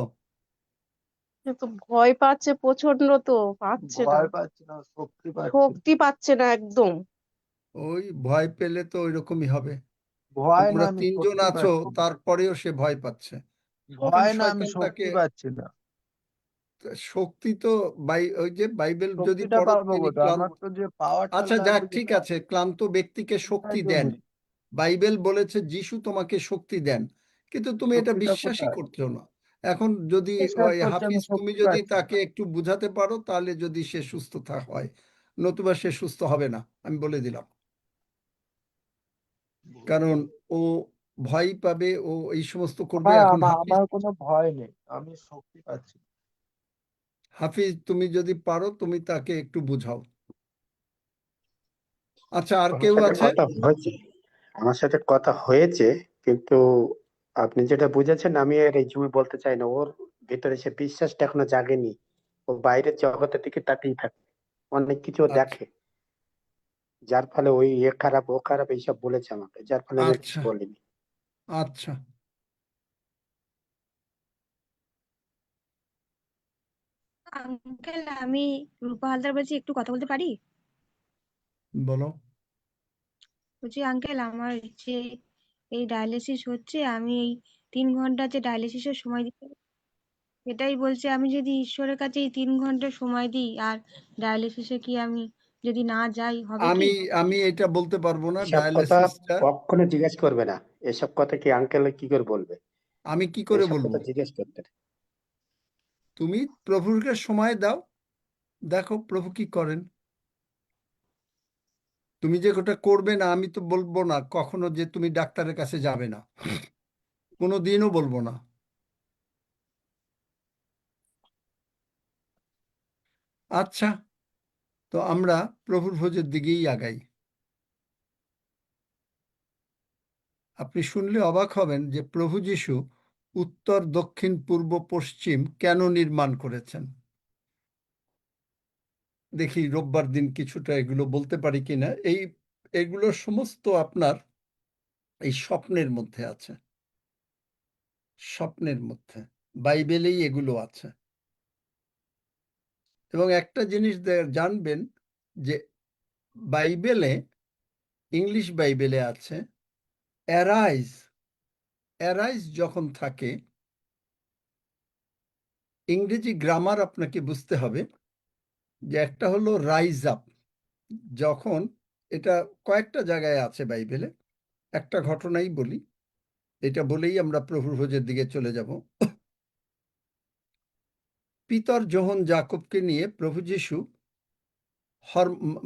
তো ভয় পাচ্ছে প্রচন্ড, তো পাচ্ছে না, ভয় পাচ্ছে না, শক্তি পাচ্ছে। শক্তি পাচ্ছে না একদম। ওই ভয় পেলে তো ওইরকমই হবে। ভয় না, তোমরা আমি তিনজন শক্তি আছো, পাচ্ছি। তারপরেও সে ভয় পাচ্ছে। ভয় না, আমি শয়তান তাকে শক্তি পাচ্ছি না। শক্তি তো ওই যে বাইবেল যদি শক্তিটা পড়ো, পাবো তিনি কোথায়? ক্লান্ত। আমার তো যে পাওয়ারটা আচ্ছা, যাক, লাগবে, ঠিক যেটা আছে, ক্লান্ত ব্যক্তিকে শক্তি সেটাই তো দেন। নেই। বাইবেল বলেছে যিশু তোমাকে শক্তি দেন, কিন্তু তুমি এটা শক্তিটা বিশ্বাসই কোথায়? করছো না। এখন যদি বিশ্বাস ওই করছি, আমি হাফিজ, তুমি শক্তি যদি পাচ্ছি তাকে না। একটু বুঝাতে পারো, তাহলে যদি সে সুস্থ হয়, নতুবা সে সুস্থ হবে না, আমি বলে দিলাম। কারণ ও ভয় পাবে, ও এই সমস্ত করবে। হ্যাঁ, এখন আমার কোনো ভয় নেই, আমি শক্তি পাচ্ছি। হাফিজ, তুমি যদি পারো, তুমি তাকে একটু বুঝাও। আচ্ছা, আর আমার কেউ সাথে আছে? কথা হয়েছে, আমার সাথে কথা হয়েছে, কিন্তু আপনি যেটা বুঝেছেন আমি আর এই জুড়ে বলতে চাই না। ওর ভিতরে সে বিশ্বাসটা এখনো জাগেনি। ও বাইরের জগতের দিকে তাকিয়ে থাকে, অনেক কিছু আচ্ছা, দেখে, যার ফলে ওই এ খারাপ ও খারাপ এইসব বলেছে আমাকে, যার ফলে আমি আর কিছু আচ্ছা, বলিনি। আচ্ছা। আঙ্কেল, আমি রূপা হালদার বলছি, একটু কথা বলতে পারি? বলো। বলছি আঙ্কেল, আমার যে এই ডায়ালিসিস হচ্ছে, আমি এই 3 ঘন্টা যে ডায়ালিসিসের সময় দিতে, এটাই বলছে, আমি যদি ঈশ্বরের কাছে এই 3 ঘন্টা সময় দিই আর ডায়ালিসিসে কি আমি যদি না যাই, হবে কি? আমি এটা বলতে পারবো না। এসব কথা ডায়ালিসিসটা কখনো জিজ্ঞেস করবে না। এসব কথা কি আঙ্কেল কি করে বলবে? আমি কি করে এসব বলবো? কথা জিজ্ঞেস করতে নেই। তুমি প্রভুকে সময় দাও, দেখো প্রভু কি করেন। তুমি যে ওটা করবে না, আমি তো বলবো না কখনো যে তুমি ডাক্তারের কাছে যাবে না, কোনো দিনও বলবো না। আচ্ছা, তো আমরা প্রভুর ভোজের দিকেই আগাই। আপনি শুনলে অবাক হবেন যে প্রভু যীশু উত্তর, দক্ষিণ, পূর্ব, পশ্চিম কেন নির্মাণ করেছেন। দেখি রোববার দিন কিছুটা এগুলো বলতে পারি কিনা। এগুলো সমস্ত আপনার এই স্বপ্নের মধ্যে আছে, স্বপ্নের মধ্যে বাইবেলেই এগুলো আছে। এবং একটা জিনিস জানবেন যে বাইবেলে, ইংলিশ বাইবেলে আছে অ্যারাইজ। অ্যারাইজ যখন থাকে, ইংরেজি গ্রামার আপনাকে বুঝতে হবে যে একটা হলো রাইজ আপ। যখন এটা কয়েকটা জায়গায় আছে বাইবেলে, একটা ঘটনাই বলি, এটা বলেই আমরা প্রভুর ভোজের দিকে চলে যাব। পিতর, যোহন, যাকবকে নিয়ে প্রভু যীশু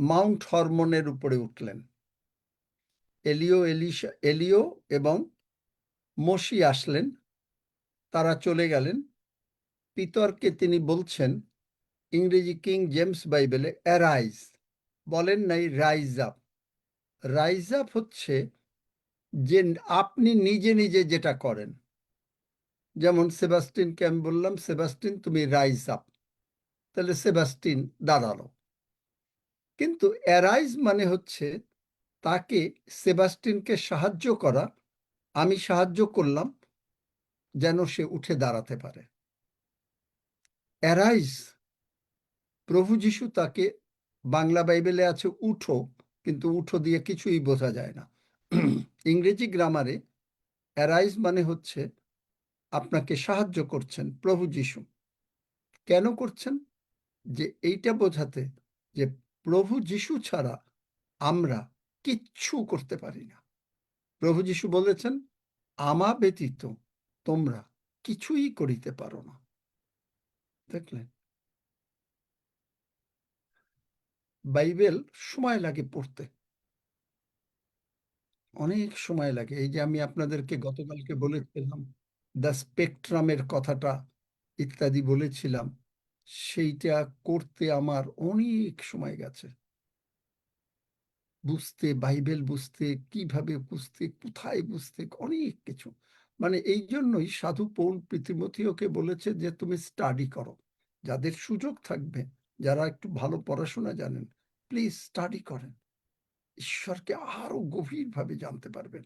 মাউন্ট হরমনের উপরে উঠলেন। এলিও এবং মোশি আসলেন, তারা চলে গেলেন। পিতরকে তিনি বলছেন, ইংরেজি কিং জেমস বাইবেলে অ্যারাইজ বলেন নাই, রাইজ আপ। রাইজ আপ হচ্ছে যে আপনি নিজে নিজে যেটা করেন। যেমন সেবাস্টিনকে আমি বললাম, সেবাস্টিন তুমি রাইজ আপ, তাহলে সেবাস্টিন দাঁড়ালো। কিন্তু অ্যারাইজ মানে হচ্ছে তাকে, সেবাস্টিনকে সাহায্য করা। আমি সাহায্য করলাম যেন সে উঠে দাঁড়াতে পারে। অ্যারাইজ, প্রভু যিশু তাকে, বাংলা বাইবেলে আছে উঠো, কিন্তু উঠো দিয়ে কিছুই বোঝা যায় না। ইংরেজি গ্রামারে অ্যারাইজ মানে হচ্ছে আপনাকে সাহায্য করছেন প্রভু যিশু। কেন করছেন? যে এইটা বোঝাতে যে প্রভু যিশু ছাড়া আমরা কিচ্ছু করতে পারি না। প্রভু যিশু বলেছেন, আমা ব্যতীত তোমরা কিছুই করিতে পারো না। দেখলেন, বাইবেল সময় লাগে পড়তে, অনেক সময় লাগে। এই যে আমি আপনাদেরকে গতকালকে বলেছিলাম দ্য স্পেকট্রামের কথাটা ইত্যাদি বলেছিলাম, সেইটা করতে আমার অনেক সময় গেছে। বুঝতে, বাইবেল বুঝতে, কিভাবে বুঝতে, কোথায় বুঝতে, অনেক কিছু। মানে এই জন্যই সাধু পৌল তিমথিওকে বলেছে যে তুমি স্টাডি করো। যাদের সুযোগ থাকবে, যারা একটু ভালো পড়াশোনা জানেন, প্লিজ স্টাডি করেন, ঈশ্বরকে আরো গভীরভাবে জানতে পারবেন।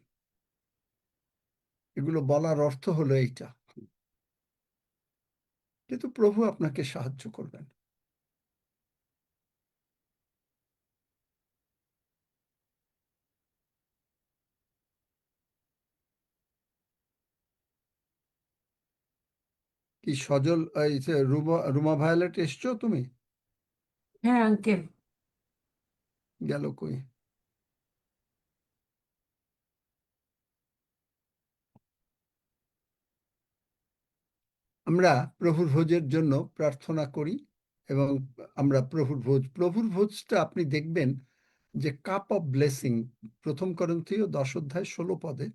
এগুলো বলার অর্থ হলো এইটা। কিন্তু প্রভু আপনাকে সাহায্য করবেন। কি সজল, এই যে রুমা ভায়োলেট, এসছো তুমি? হ্যাঁ আঙ্কেল। গেল কই? আমরা প্রভুর ভোজের জন্য প্রার্থনা করি এবং আমরা প্রভুর ভোজটা আপনি দেখবেন যে কাপ অফ ব্লেসিং, 1 করিন্থীয় 10:16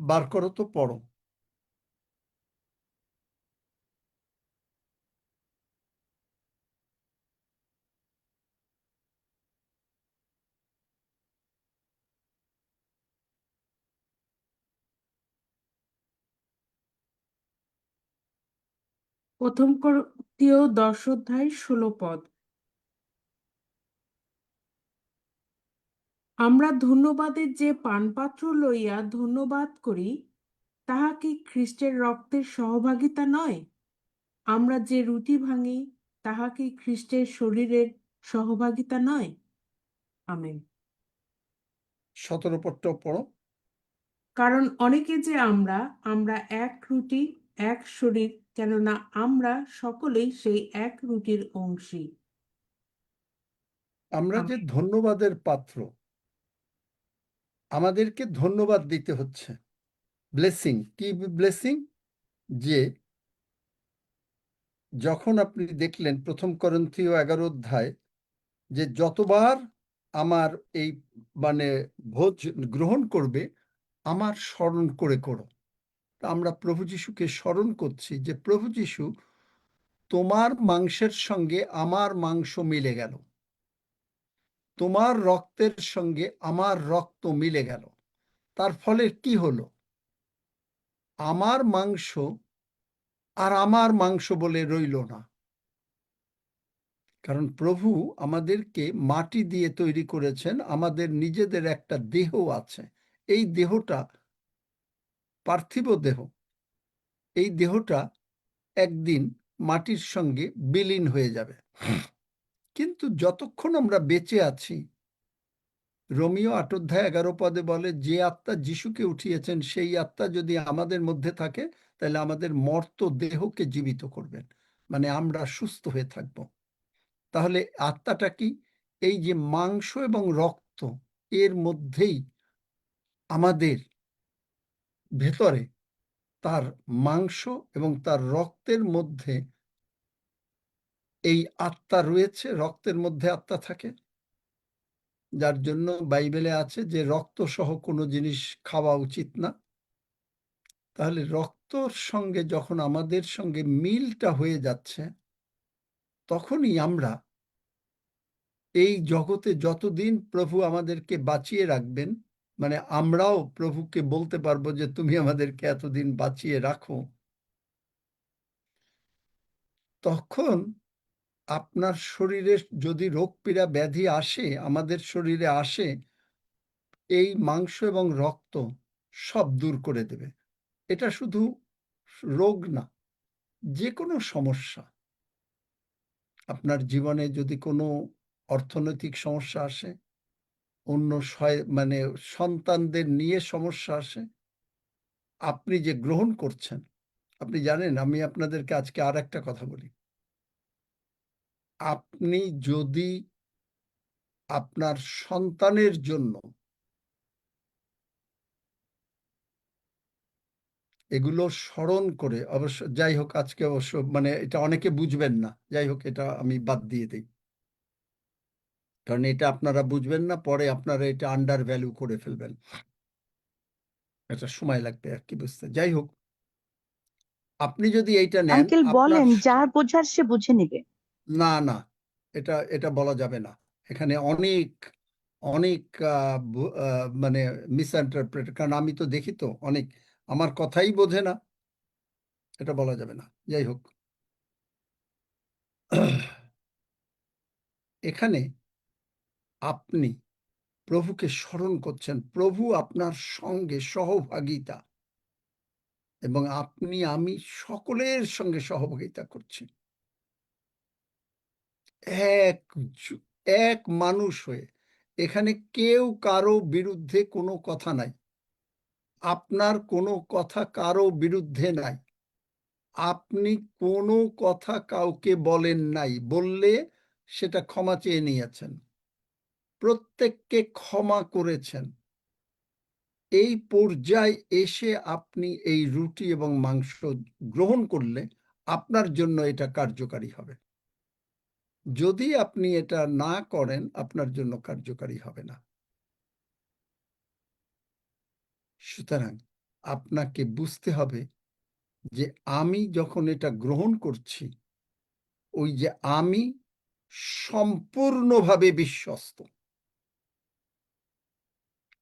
বার করো তো, পড়ো। প্রথম করিন্থীয় 10:16। আমরা ধন্যবাদের যে পানপাত্র লইয়া ধন্যবাদ করি, তাহা কি খ্রিস্টের রক্তের সহভাগিতা নয়? আমরা যে রুটি ভাঙি, তাহা কি খ্রিস্টের শরীরের সহভাগিতা নয়? আমেন। 17 পদটাও পড়ো। কারণ অনেকে যে আমরা এক রুটি, এক শরীর, কেননা আমরা সকলেই সেই এক রুটির অংশী। আমরা যে ধন্যবাদের পাত্র, আমাদেরকে ধন্যবাদ দিতে হচ্ছে। ব্লেসিং, কি ব্লেসিং? যে যখন আপনি দেখলেন 1 করিন্থীয় 11 যে যতবার আমার এই মানে ভোজ গ্রহণ করবে, আমার স্মরণ করে করো। আমরা প্রভু যিশুকে স্মরণ করছি যে প্রভু যিশু, তোমার মাংসের সঙ্গে আমার মাংস মিলে গেল, তোমার রক্তের সঙ্গে আমার রক্ত মিলে গেল। তার ফলে কি হলো? আমার মাংস আর আমার মাংস বলে রইল না। কারণ প্রভু আমাদেরকে মাটি দিয়ে তৈরি করেছেন, আমাদের নিজেদের একটা দেহ আছে। এই দেহটা পার্থিব দেহ, এই দেহটা একদিন মাটির সঙ্গে বিলীন হয়ে যাবে। কিন্তু যতক্ষণ আমরা বেঁচে আছি, রোমীয় 8:11 বলে, যে আত্মা যিশুকে উঠিয়েছেন সেই আত্মা যদি আমাদের মধ্যে থাকে, তাহলে আমাদের মর্ত দেহকে জীবিত করবেন, মানে আমরা সুস্থ হয়ে থাকব। তাহলে আত্মাটা কি? এই যে মাংস এবং রক্ত, এর মধ্যেই আমাদের ভেতরে, তার মাংস এবং তার রক্তের মধ্যে এই আত্মা রয়েছে, রক্তের মধ্যে আত্মা থাকে। যার জন্য বাইবেলে আছে যে রক্ত সহ কোনো জিনিস খাওয়া উচিত না। তাহলে রক্তর সঙ্গে যখন আমাদের সঙ্গে মিলটা হয়ে যাচ্ছে, তখনই আমরা এই জগতে যতদিন প্রভু আমাদেরকে বাঁচিয়ে রাখবেন, মানে আমরাও প্রভুকে বলতে পারবো যে তুমি আমাদেরকে এতদিন বাঁচিয়ে রাখো, তখন আপনার শরীরে যদি রোগ পীড়া ব্যাধি আসে, আমাদের শরীরে আসে, এই মাংস এবং রক্ত সব দূর করে দেবে। এটা শুধু রোগ না, যে কোনো সমস্যা, আপনার জীবনে যদি কোনো অর্থনৈতিক সমস্যা আসে, অন্য মানে সন্তানদের নিয়ে সমস্যা আসে, আপনি যে গ্রহণ করছেন, আপনি জানেন, আমি আপনাদেরকে আজকে আর একটা কথা বলি। আপনি যদি আপনার সন্তানের জন্য এগুলো স্মরণ করে, অবশ্য যাই হোক, আজকে অবশ্য মানে এটা অনেকে বুঝবেন না, যাই হোক, এটা আমি বাদ দিয়ে দিই, কারণ এটা আপনারা বুঝবেন না, পরে আপনারা এটা আন্ডার ভ্যালু করে ফেলবেন, এটা সময় লাগবে আর কি বুঝতে। যাই হোক, আপনি যদি এইটা নেন, আঙ্কেল আপনার বলেন, যার বোঝার সে বুঝে নিবে। না না, এটা বলা যাবে না। এখানে অনেক অনেক মানে মিসইন্টারপ্রেট, কারণ আমি তো দেখি তো অনেক, আমার কথাই বোঝে না, এটা বলা যাবে না। যাই হোক, এখানে আপনি প্রভুকে স্মরণ করছেন, প্রভু আপনার সঙ্গে সহভাগিতা, এবং আমি সকলের সঙ্গে সহভাগিতা করছি, এক এক মানুষ হয়ে। এখানে কেউ কারো বিরুদ্ধে কোনো কথা নাই, আপনার কোনো কথা কারো বিরুদ্ধে নাই, আপনি কোনো কথা কাউকে বলেন নাই, বললে সেটা ক্ষমা চেয়ে নিয়েছেন, প্রত্যেককে ক্ষমা করেছেন। এই পর্যায়ে এসে আপনি এই রুটি এবং মাংস গ্রহণ করলে আপনার জন্য এটা কার্যকারী হবে। যদি আপনি এটা না করেন, আপনার জন্য কার্যকারী হবে না। সুতরাং আপনাকে বুঝতে হবে যে আমি যখন এটা গ্রহণ করছি, ওই যে আমি সম্পূর্ণভাবে বিশ্বস্ত,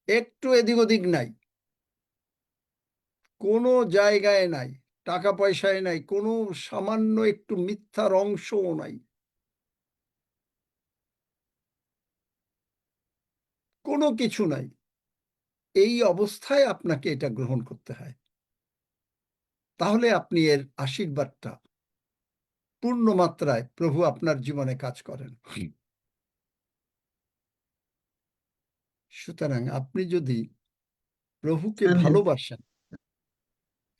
একটু এদিক ওদিক নাই, কোনো জায়গায় নাই, টাকা পয়সায় নাই, কোনো সামান্য একটু মিথ্যার অংশও নাই, কোনো কিছু নাই। এই অবস্থায় আপনাকে এটা গ্রহণ করতে হয়, তাহলে আপনি এর আশীর্বাদটা পূর্ণ মাত্রায় প্রভু আপনার জীবনে কাজ করেন। সুতরাং আপনি যদি প্রভুকে ভালোবাসেন,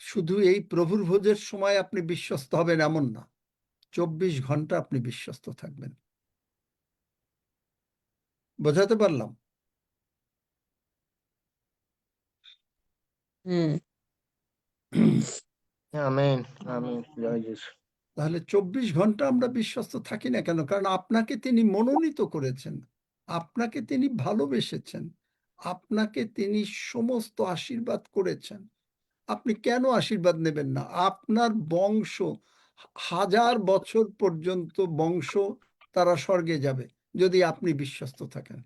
শুধু এই প্রভুর ভোজের সময় আপনি বিশ্বস্ত হবেন এমন না, 24 ঘন্টা আপনি বিশ্বস্ত থাকবেন। বোঝাতে পারলাম? আমেন, আমেন, জয় যিশু। তাহলে 24 ঘন্টা আমরা বিশ্বস্ত থাকি না কেন? কারণ আপনাকে তিনি মনোনীত করেছেন, আপনাকে তিনি ভালোবেসেছেন, আপনাকে তিনি সমস্ত আশীর্বাদ করেছেন। আপনি কেন আশীর্বাদ নেবেন না? আপনার বংশ 1000 বছর পর্যন্ত বংশ তারা স্বর্গে যাবে, যদি আপনি বিশ্বস্ত থাকেন।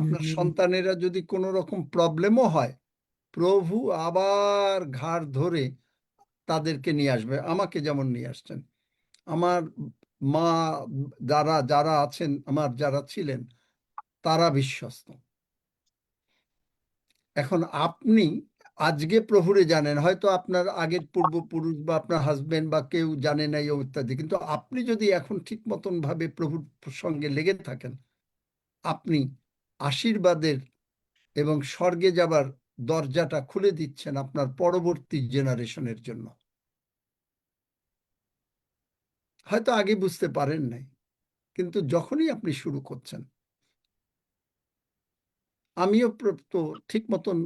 আপনার সন্তানেরা যদি কোনো রকম প্রবলেমও হয়, প্রভু আবার ঘাড় ধরে তাদেরকে নিয়ে আসবে, আমাকে যেমন নিয়ে আসছেন। আমার মা, যারা আছেন, আমার যারা ছিলেন, তারা বিশ্বস্ত। এখন আপনি আজকে প্রভুরে জানেন, হয়তো আপনার আগের পূর্বপুরুষ বা আপনার হাজবেন্ড বা কেউ জানে না এই ইত্যাদি, কিন্তু আপনি যদি এখন ঠিক মতন ভাবে প্রভুর সঙ্গে লেগে থাকেন, আপনি আশীর্বাদের এবং স্বর্গে যাবার দরজাটা খুলে দিচ্ছেন আপনার পরবর্তী জেনারেশনের জন্য। হয়তো আগে বুঝতে পারেন নাই, কিন্তু যখনই আপনি শুরু করছেন, আমিও তো ঠিক মতন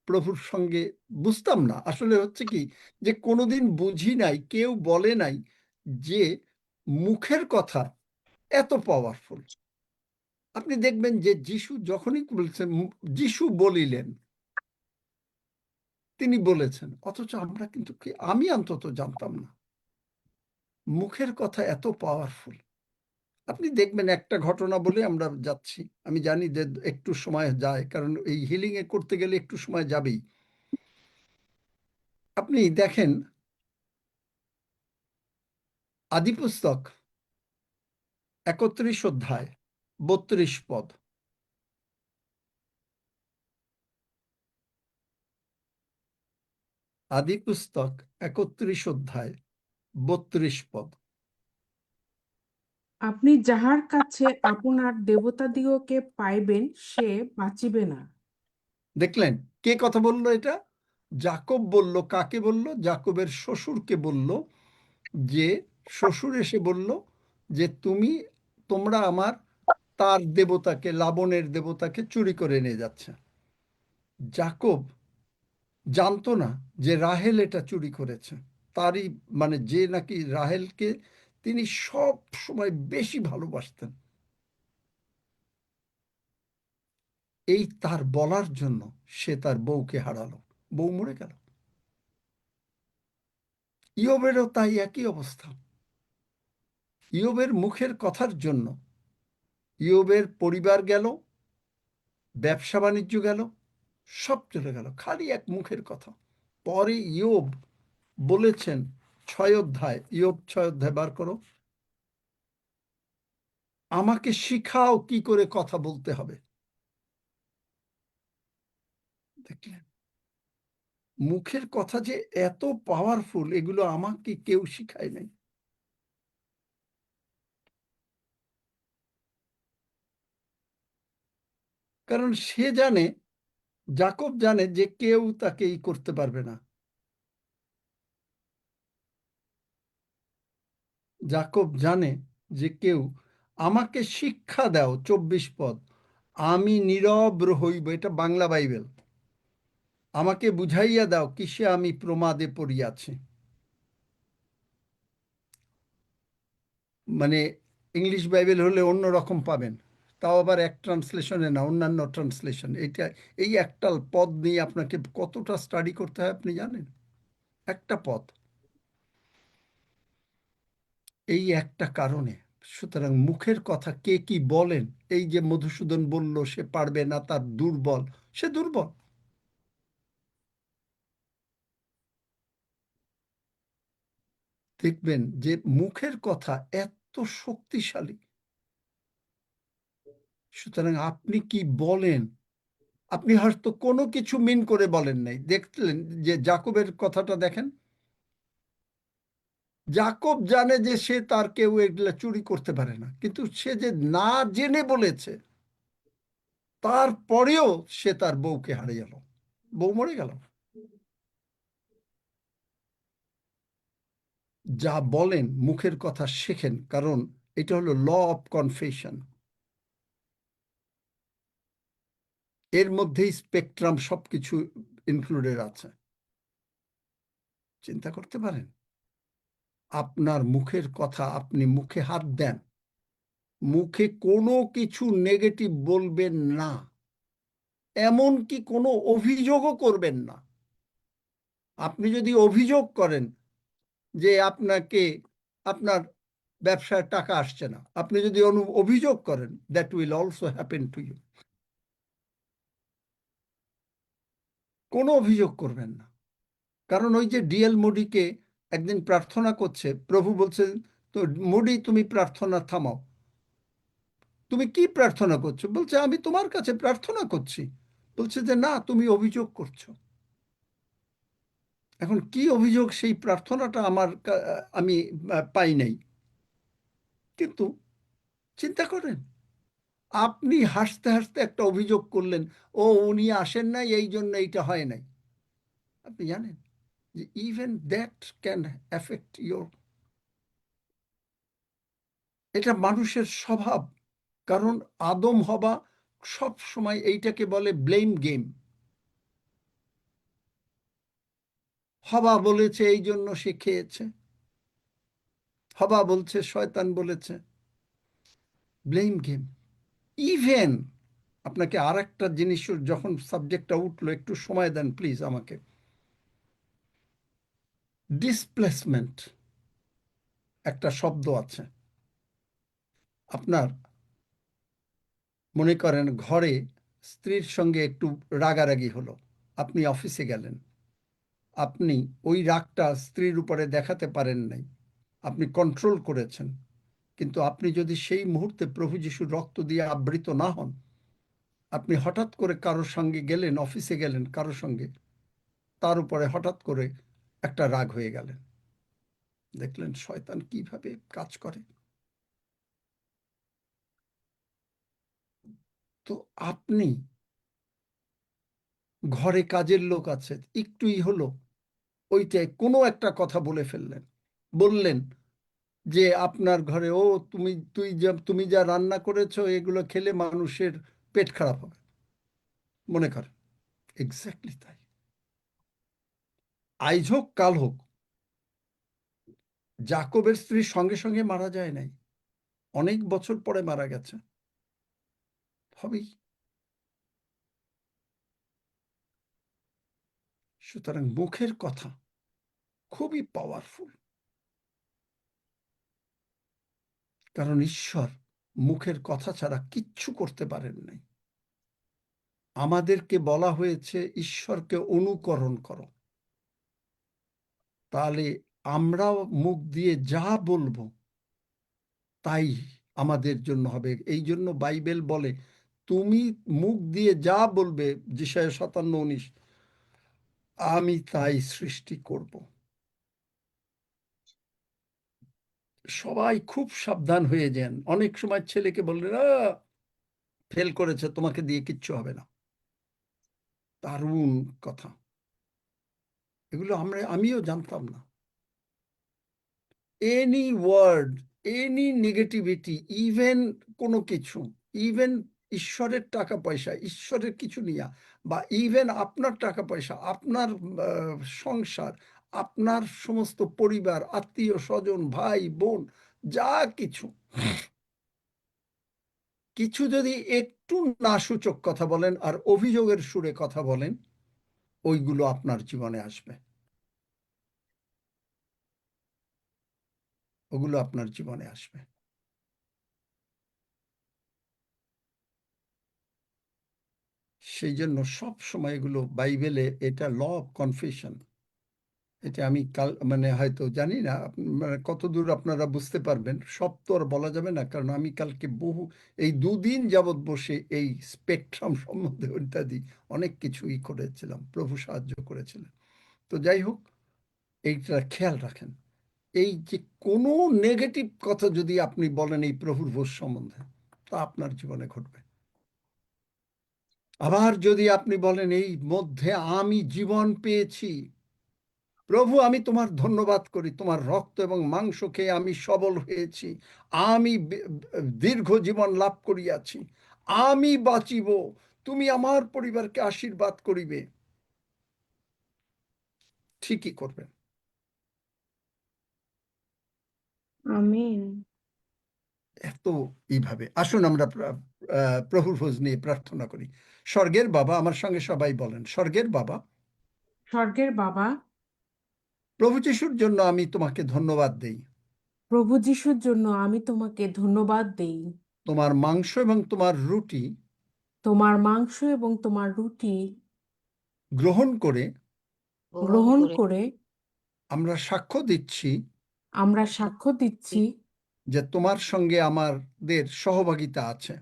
প্রভুর সঙ্গে বুঝতাম না। আসলে হচ্ছে কি, যে কোনোদিন বুঝি নাই, কেউ বলে নাই যে মুখের কথা এত পাওয়ারফুল। আপনি দেখবেন যে যিশু যখনই বলছেন, যিশু বলিলেন, তিনি বলেছেন, অথচ আমরা কিন্তু আমি অন্তত জানতাম না মুখের কথা এত পাওয়ারফুল। আপনি দেখবেন, একটা ঘটনা বলে আমরা যাচ্ছি, আমি জানি যে একটু সময় যায়, কারণ এই হিলিং এ করতে গেলে একটু সময় যাবেই। আপনি দেখেন, আদি পুস্তক 31 অধ্যায় 32 পদ। আদি পুস্তক 31 অধ্যায় 32 পদ। আপনি যাহার কাছে আপনার দেবতাদিগকে পাইবেন সে বাঁচিবে না। দেখলেন কে কথা বললো? এটা যাকব বলল। কাকে বলল? যাকবের শ্বশুরকে বলল, যে শ্বশুর এসে বলল যে তোমরা আমার তার দেবতাকে, লাবণের দেবতাকে চুরি করে নিয়ে যাচ্ছে। যাকব জানতো না যে রাহেল এটা চুরি করেছে। তারই মানে যে নাকি রাহেলকে তিনি সব সময় বেশি ভালোবাসতেন, এই তার বলার জন্য সে তার বউকে হারালো, বউ মরে গেল। ইয়োবেরও তাই একই অবস্থা। ইয়োবের মুখের কথার জন্য ইয়োবের পরিবার গেল, ব্যবসা বাণিজ্য গেল, সব চলে গেল, খালি এক মুখের কথা। পরে ইয়োব বলেছেন 6 অধ্যায়, ইয়োব 6 অধ্যায় বার করো, আমাকে শিখাও কি করে কথা বলতে হবে। দেখলেন মুখের কথা যে এত পাওয়ারফুল, এগুলো আমাকে কেউ শিখায় নাই। কারণ সে জানে, যাকব জানে যে কেউ তাকে করতে পারবে না। যাকব জানে যে কেউ, আমাকে শিক্ষা দাও, 24 পদ, আমি নীরব হইব। এটা বাংলা বাইবেল। আমাকে বুঝাইয়া দাও কিসে আমি প্রমাদে পড়িয়াছি। মানে ইংলিশ বাইবেল হলে অন্য রকম পাবেন, তাও আবার এক ট্রান্সলেশনে না, অন্যান্য ট্রান্সলেশন। এই একটা পদ নিয়ে আপনাকে কতটা স্টাডি করতে হয় আপনি জানেন? একটা পদ, এই একটা কারণে। সুতরাং মুখের কথা কে কি বলেন, এই যে মধুসূদন বলল সে পারবে না, তার দুর্বল, সে দুর্বল। দেখবেন যে মুখের কথা এত শক্তিশালী। সুতরাং আপনি কি বলেন, আপনি হয়তো কোনো কিছু মিন করে বলেন নাই। দেখলেন যে যাকবের কথাটা দেখেন, যাকব জানে যে সে তার কেউ এগুলা চুরি করতে পারে না, কিন্তু সে যে না জেনে বলেছে, তারপরেও সে তার বউকে হারিয়ে গেল, বউ মরে গেল। যা বলেন মুখের কথা শেখেন, কারণ এটা হলো ল অফ কনফেশন। এর মধ্যেই স্পেকট্রাম সবকিছু ইনক্লুডেড আছে। চিন্তা করতে পারেন, আপনার মুখের কথা, আপনি মুখে হাত দেন, মুখে কোনো কিছু নেগেটিভ বলবেন না, এমনকি কোনো অভিযোগও করবেন না। আপনি যদি অভিযোগ করেন যে আপনার ব্যবসায় টাকা আসছে না, আপনি যদি অভিযোগ করেন, that will also happen to you. কোনো অভিযোগ করবেন না। কারণ ওই যে ডিএল মোডিকে একদিন প্রার্থনা করছে, প্রভু বলছেন, তো মোডি তুমি প্রার্থনা থামাও। তুমি কি প্রার্থনা করছো? বলছে আমি তোমার কাছে প্রার্থনা করছি। বলছে যে না, তুমি অভিযোগ করছো। এখন কি অভিযোগ, সেই প্রার্থনাটা আমি পাই নাই। কিন্তু চিন্তা করেন, আপনি হাসতে হাসতে একটা অভিযোগ করলেন, ও উনি আসেন নাই, এই জন্য এইটা হয় নাই। আপনি জানেন যে even that can affect your, এটা মানুষের স্বভাব। কারণ আদম হবা সব সময় এইটাকে বলে ব্লেম গেম। হবা বলেছে এই জন্য সে খেয়েছে, হবা বলছে শয়তান বলেছে, ব্লেম গেম। ইভেন আপনাকে আর একটা জিনিস, যখন সাবজেক্টটা উঠলো, একটু সময় দেন প্লিজ আমাকে। ডিসপ্লেসমেন্ট একটা শব্দ আছে। আপনার মনে করেন ঘরে স্ত্রীর সঙ্গে একটু রাগারাগি হলো, আপনি অফিসে গেলেন, আপনি ওই রাগটা স্ত্রীর উপরে দেখাতে পারেন নাই, আপনি কন্ট্রোল করেছেন, কিন্তু আপনি যদি সেই মুহূর্তে প্রভু যিশুর রক্ত দিয়ে আবৃত না হন, আপনি হঠাৎ করে কারোর সঙ্গে গেলেন, অফিসে গেলেন কারোর সঙ্গে, তার উপরে হঠাৎ করে একটা রাগ হয়ে গেলেন, দেখলেন শয়তান কিভাবে কাজ করে। তো আপনি ঘরে কাজের লোক আছে, একটুই হলো ওইটাই কোনো একটা কথা বলে ফেললেন, বললেন যে আপনার ঘরে তুমি যা রান্না করেছো এগুলো খেলে মানুষের পেট খারাপ হবে, মনে করেন এক্স্যাক্টলি তাই। আইজ হোক কাল হোক, জাকবের স্ত্রী সঙ্গে সঙ্গে মারা যায় নাই, অনেক বছর পরে মারা গেছে, হবেই। সুতরাং মুখের কথা খুবই পাওয়ারফুল, কারণ ঈশ্বর মুখের কথা ছাড়া কিচ্ছু করতে পারেন নাই। আমাদেরকে বলা হয়েছে ঈশ্বরকে অনুকরণ করো, তাহলে আমরাও মুখ দিয়ে যা বলবো তাই আমাদের জন্য হবে। এই জন্য বাইবেল বলে তুমি মুখ দিয়ে যা বলবে, যেসায়া 57:19, আমি তাই সৃষ্টি করব। সবাই খুব সাবধান হয়ে যান। অনেক সময় ছেলেকে বললেন ফেল করেছে, তোমাকে দিয়ে কিচ্ছু হবে না, দারুণ কথা, এগুলো আমিও জানতাম না। Any word, any negativity, even কোনো কিছু, ইভেন ঈশ্বরের টাকা পয়সা, ঈশ্বরের কিছু নিয়ে, বা ইভেন আপনার টাকা পয়সা, আপনার সংসার, আপনার সমস্ত পরিবার, আত্মীয় স্বজন, ভাই বোন, যা কিছু কিছু যদি একটু নাসূচক কথা বলেন আর অভিযোগের সুরে কথা বলেন, ওইগুলো আপনার জীবনে আসবে, ওগুলো আপনার জীবনে আসবে। সেই জন্য সব সময় এগুলো বাইবেলে, এটা ল অফ কনফেশন, এটা আমি মানে হয়তো জানি না মানে কতদূর আপনারা বুঝতে পারবেন, সব তো আর বলা যাবে না, কারণ আমি কালকে এই 2 দিন যাবৎ বসে এই স্পেকট্রাম সম্বন্ধে ইত্যাদি অনেক কিছুই করেছিলাম, প্রভু সাহায্য করেছিলেন। তো যাই হোক, এইটা খেয়াল রাখেন, এই যে কোনো নেগেটিভ কথা যদি আপনি বলেন এই প্রভুর ভোজ সম্বন্ধে, তা আপনার জীবনে ঘটবে। আবার যদি আপনি বলেন এই মধ্যে আমি জীবন পেয়েছি, প্রভু আমি তোমার ধন্যবাদ করি, তোমার রক্ত এবং মাংস খেয়ে আমি সবল হয়েছি, আমি দীর্ঘ জীবন লাভ করিয়াছি, আমি বাঁচিব, তুমি আমার পরিবারকে আশীর্বাদ করিবে, ঠিকই করবেন। আমিন। এত এইভাবে আসুন আমরা প্রভুর ভোজ নিয়ে প্রার্থনা করি। স্বর্গের বাবা, আমার সঙ্গে সবাই বলেন, স্বর্গের বাবা, স্বর্গের বাবা, প্রভু যিশুর জন্য আমি তোমাকে ধন্যবাদ দেই। প্রভু যিশুর জন্য আমি তোমাকে ধন্যবাদ দেই। তোমার মাংস এবং তোমার রুটি তোমার মাংস এবং তোমার রুটি গ্রহণ করে গ্রহণ করে আমরা সাক্ষ্য দিচ্ছি আমরা সাক্ষ্য দিচ্ছি যে তোমার সঙ্গে আমাদের সহভাগিতা আছে।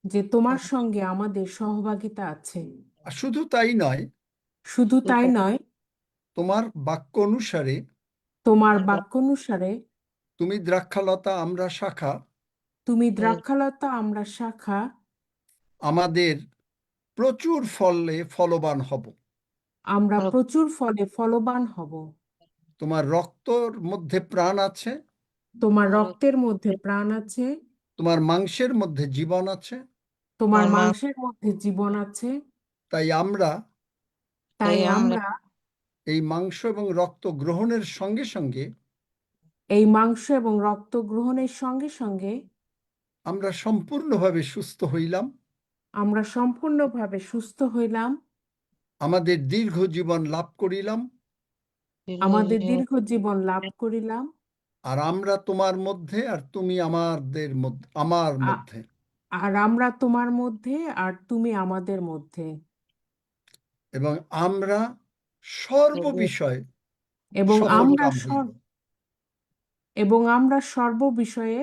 যে তোমার সঙ্গে আমাদের সহভাগিতা আছে। আর শুধু তাই নয়, শুধু তাই নয়, তোমার বাক্য অনুসারে তোমার বাক্য অনুসারে তুমি দ্রাক্ষালতা, আমরা শাখা, তুমি দ্রাক্ষালতা, আমরা শাখা, আমাদের প্রচুর ফলে ফলবান হব। আমরা প্রচুর ফলে ফলবান হব। তোমার রক্তর মধ্যে প্রাণ আছে, তোমার রক্তের মধ্যে প্রাণ আছে, তোমার মাংসের মধ্যে জীবন আছে, তোমার মাংসের মধ্যে জীবন আছে। তাই আমরা এই মাংস এবং রক্ত গ্রহণের সঙ্গে সঙ্গে এই মাংস এবং রক্ত গ্রহণের সঙ্গে সঙ্গে আমরা সম্পূর্ণভাবে সুস্থ হইলাম, আমরা সম্পূর্ণভাবে সুস্থ হইলাম, আমাদের দীর্ঘ জীবন লাভ করিলাম, আমাদের দীর্ঘ জীবন লাভ করিলাম। আর আমরা তোমার মধ্যে আর তুমি আমাদের মধ্যে, আমার মধ্যে, আর আমরা তোমার মধ্যে আর তুমি আমাদের মধ্যে, এবং আমরা সর্ববিষয় এবং আমরা সফলকাম হইব। এবং আমরা সর্ব বিষয়ে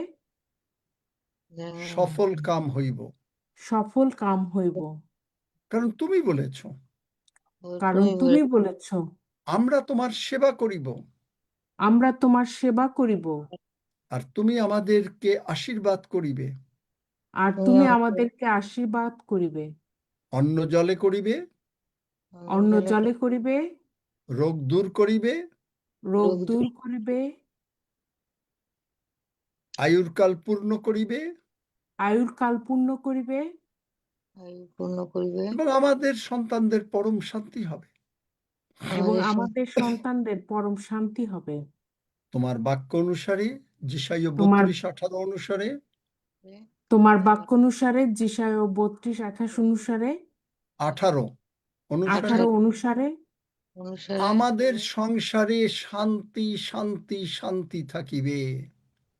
সফল কাম হইব, সফল কাম হইব, কারণ তুমি বলেছ কারণ তুমি বলেছ আমরা তোমার সেবা করিব, আমরা তোমার সেবা করিব, আর তুমি আমাদেরকে আশীর্বাদ করিবে। আর তুমি আমাদেরকে আশীর্বাদ করিবে, অন্ন জলে করিবে, অন্ন জলে করিবে, রোগ দূর করিবে, রোগ দূর করিবে, আয়ুর কাল পূর্ণ করিবে, আয়ুর কাল পূর্ণ করিবে, এবং আমাদের সন্তানদের পরম শান্তি হবে। এবং আমাদের সন্তানদের পরম শান্তি হবে। তোমার বাক্য অনুসারে, যিশাইয় তোমার 32:18 অনুসারে, তোমার বাক্য অনুসারে, যিশায় 32:28 অনুসারে, 18 অনুসারে 18 অনুসারে আমাদের সংসারে শান্তি শান্তি শান্তি থাকিবে,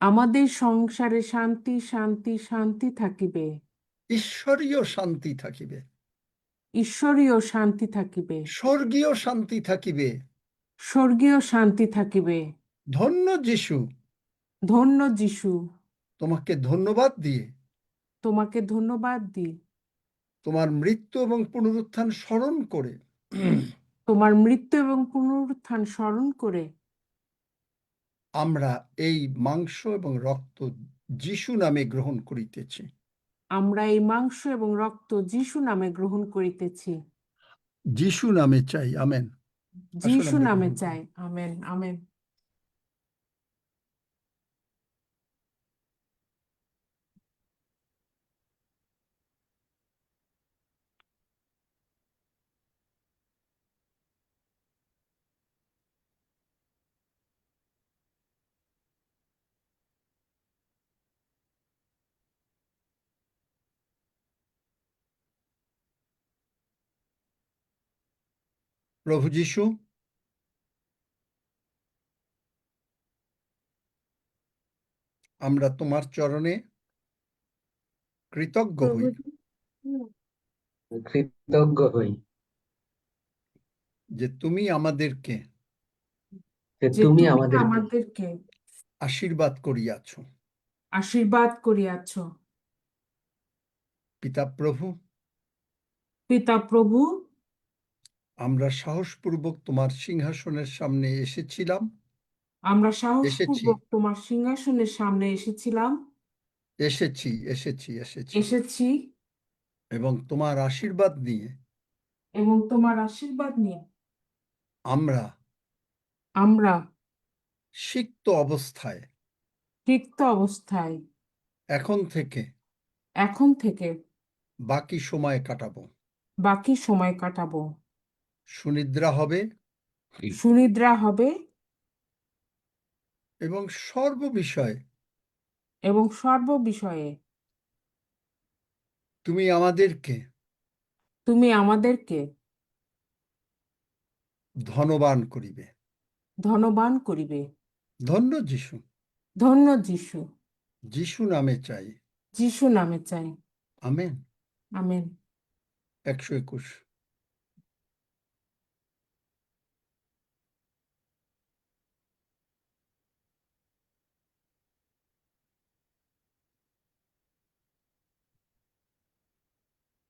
আমাদের সংসারে শান্তি শান্তি শান্তি থাকিবে, ঈশ্বরীয় শান্তি থাকিবে, ঈশ্বরীয় শান্তি থাকিবে, স্বর্গীয় শান্তি থাকিবে। স্বর্গীয় শান্তি থাকিবে। ধন্য যিশু, ধন্য যিশু, তোমাকে ধন্যবাদ দিয়ে তোমাকে ধন্যবাদ দিই, তোমার মৃত্যু এবং পুনরুত্থান স্মরণ করে তোমার মৃত্যু এবং পুনরুত্থান স্মরণ করে আমরা এই মাংস এবং রক্ত যিশু নামে গ্রহণ করিতেছি। আমরা এই মাংস এবং রক্ত যিশু নামে গ্রহণ করিতেছি। যিশু নামে চাই, আমেন। যিশু আমরা নামে গ্রহণ করি। চাই, আমেন, আমেন। প্রভু যিশু, আমরা তোমার চরণে কৃতজ্ঞ হই কৃতজ্ঞ হই যে তুমি আমাদেরকে যে যে তুমি তুমি আমাদেরকে আমাদেরকে আশীর্বাদ করিয়াছ। আশীর্বাদ করিয়াছ। পিতা প্রভু, পিতা প্রভু, আমরা সাহসপূর্বক তোমার সিংহাসনের সামনে এসেছিলাম, আমরা এসেছি সাহসপূর্বক তোমার সিংহাসনের সামনে এসেছিলাম, এসেছি এসেছি এসেছি এসেছি এবং তোমার আশীর্বাদ নিয়ে এবং তোমার আশীর্বাদ নিয়ে আমরা আমরা সিক্ত অবস্থায় তিক্ত অবস্থায় এখন থেকে বাকি সময় কাটাবো, বাকি সময় কাটাবো। সুনিদ্রা হবে সুনিদ্রা হবে এবং সর্ববিষয়ে এবং সর্ববিষয়ে তুমি আমাদেরকে ধনবান করিবে। ধনবান করিবে। ধন্য যিশু, ধন্য যিশু, যিশু নামে চাই, যিশু নামে চাই, আমেন। আমেন। 121।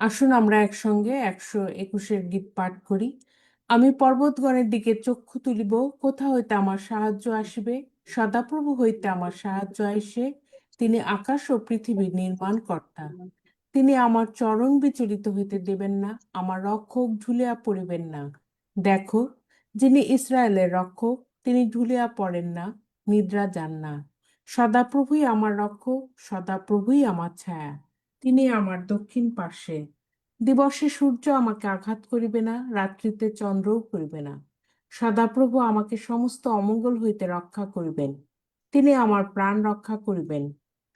আসুন আমরা একসঙ্গে 121 গীত পাঠ করি। আমি পর্বতগণের দিকে চক্ষু তুলিব, কোথা হইতে আমার সাহায্য আসিবে? সদাপ্রভু হইতে আমার সাহায্য আইসে। তিনি আকাশ ও পৃথিবীর নির্মাণকর্তা। তিনি আমার চরণ বিচলিত হইতে দেবেন না, আমার রক্ষক ঢুলিয়া পড়িবেন না। দেখো, যিনি ইসরায়েলের রক্ষক, তিনি ঢুলিয়া পড়েন না, নিদ্রা যান না। সদাপ্রভুই আমার রক্ষক, সদাপ্রভুই আমার ছায়া। তিনি আমার দক্ষিণ পার্শ্বে। দিবসে সূর্য আমাকে আঘাত করিবে না, রাত্রিতে চন্দ্রও করিবে না। সদাপ্রভু আমাকে সমস্ত অমঙ্গল হইতে রক্ষা করিবেন। তিনি আমার প্রাণ রক্ষা করিবেন।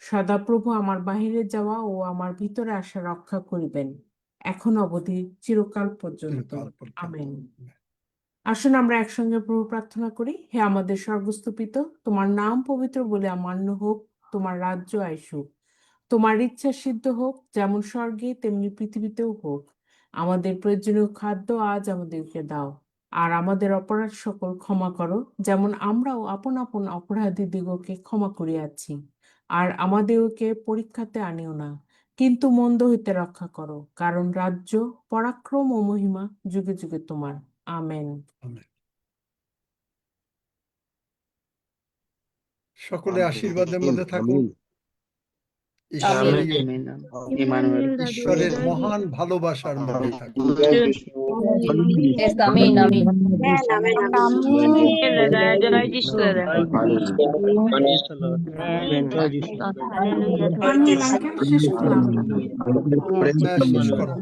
সদাপ্রভু আমার বাহিরে যাওয়া ও আমার ভিতরে আসা রক্ষা করিবেন, এখন অবধি চিরকাল পর্যন্ত। চিরকাল পর্যন্ত। আমেন। আসুন আমরা একসঙ্গে প্রভু প্রার্থনা করি। হে আমাদের স্বর্গস্থ, তোমার নাম পবিত্র বলে মান্য হোক, তোমার রাজ্য আইসুক, তোমার ইচ্ছা সিদ্ধ হোক, যেমন স্বর্গে তেমনি পৃথিবীতেও হোক। আমাদের প্রয়োজনীয় খাদ্য আজ আমাদেরকে দাও, আর আমাদের অপরাধ সকল ক্ষমা করো, যেমন আমরাও আপন আপন অপরাধীদিগকে ক্ষমা করিয়াছি। আর আমাদেরকে পরীক্ষাতে আনিও না, কিন্তু মন্দ হইতে রক্ষা করো, কারণ রাজ্য, পরাক্রম ও মহিমা যুগে যুগে তোমার। আমেন। সকলে আশীর্বাদের মধ্যে থাকুন। আমিন। ঈশ্বরের মহান ভালোবাসার মধ্যে থাকুন। Yes, আমিন আমিন। জয় যিশু দাদা। আঙ্কেল শেষ করলাম। শেষ করো।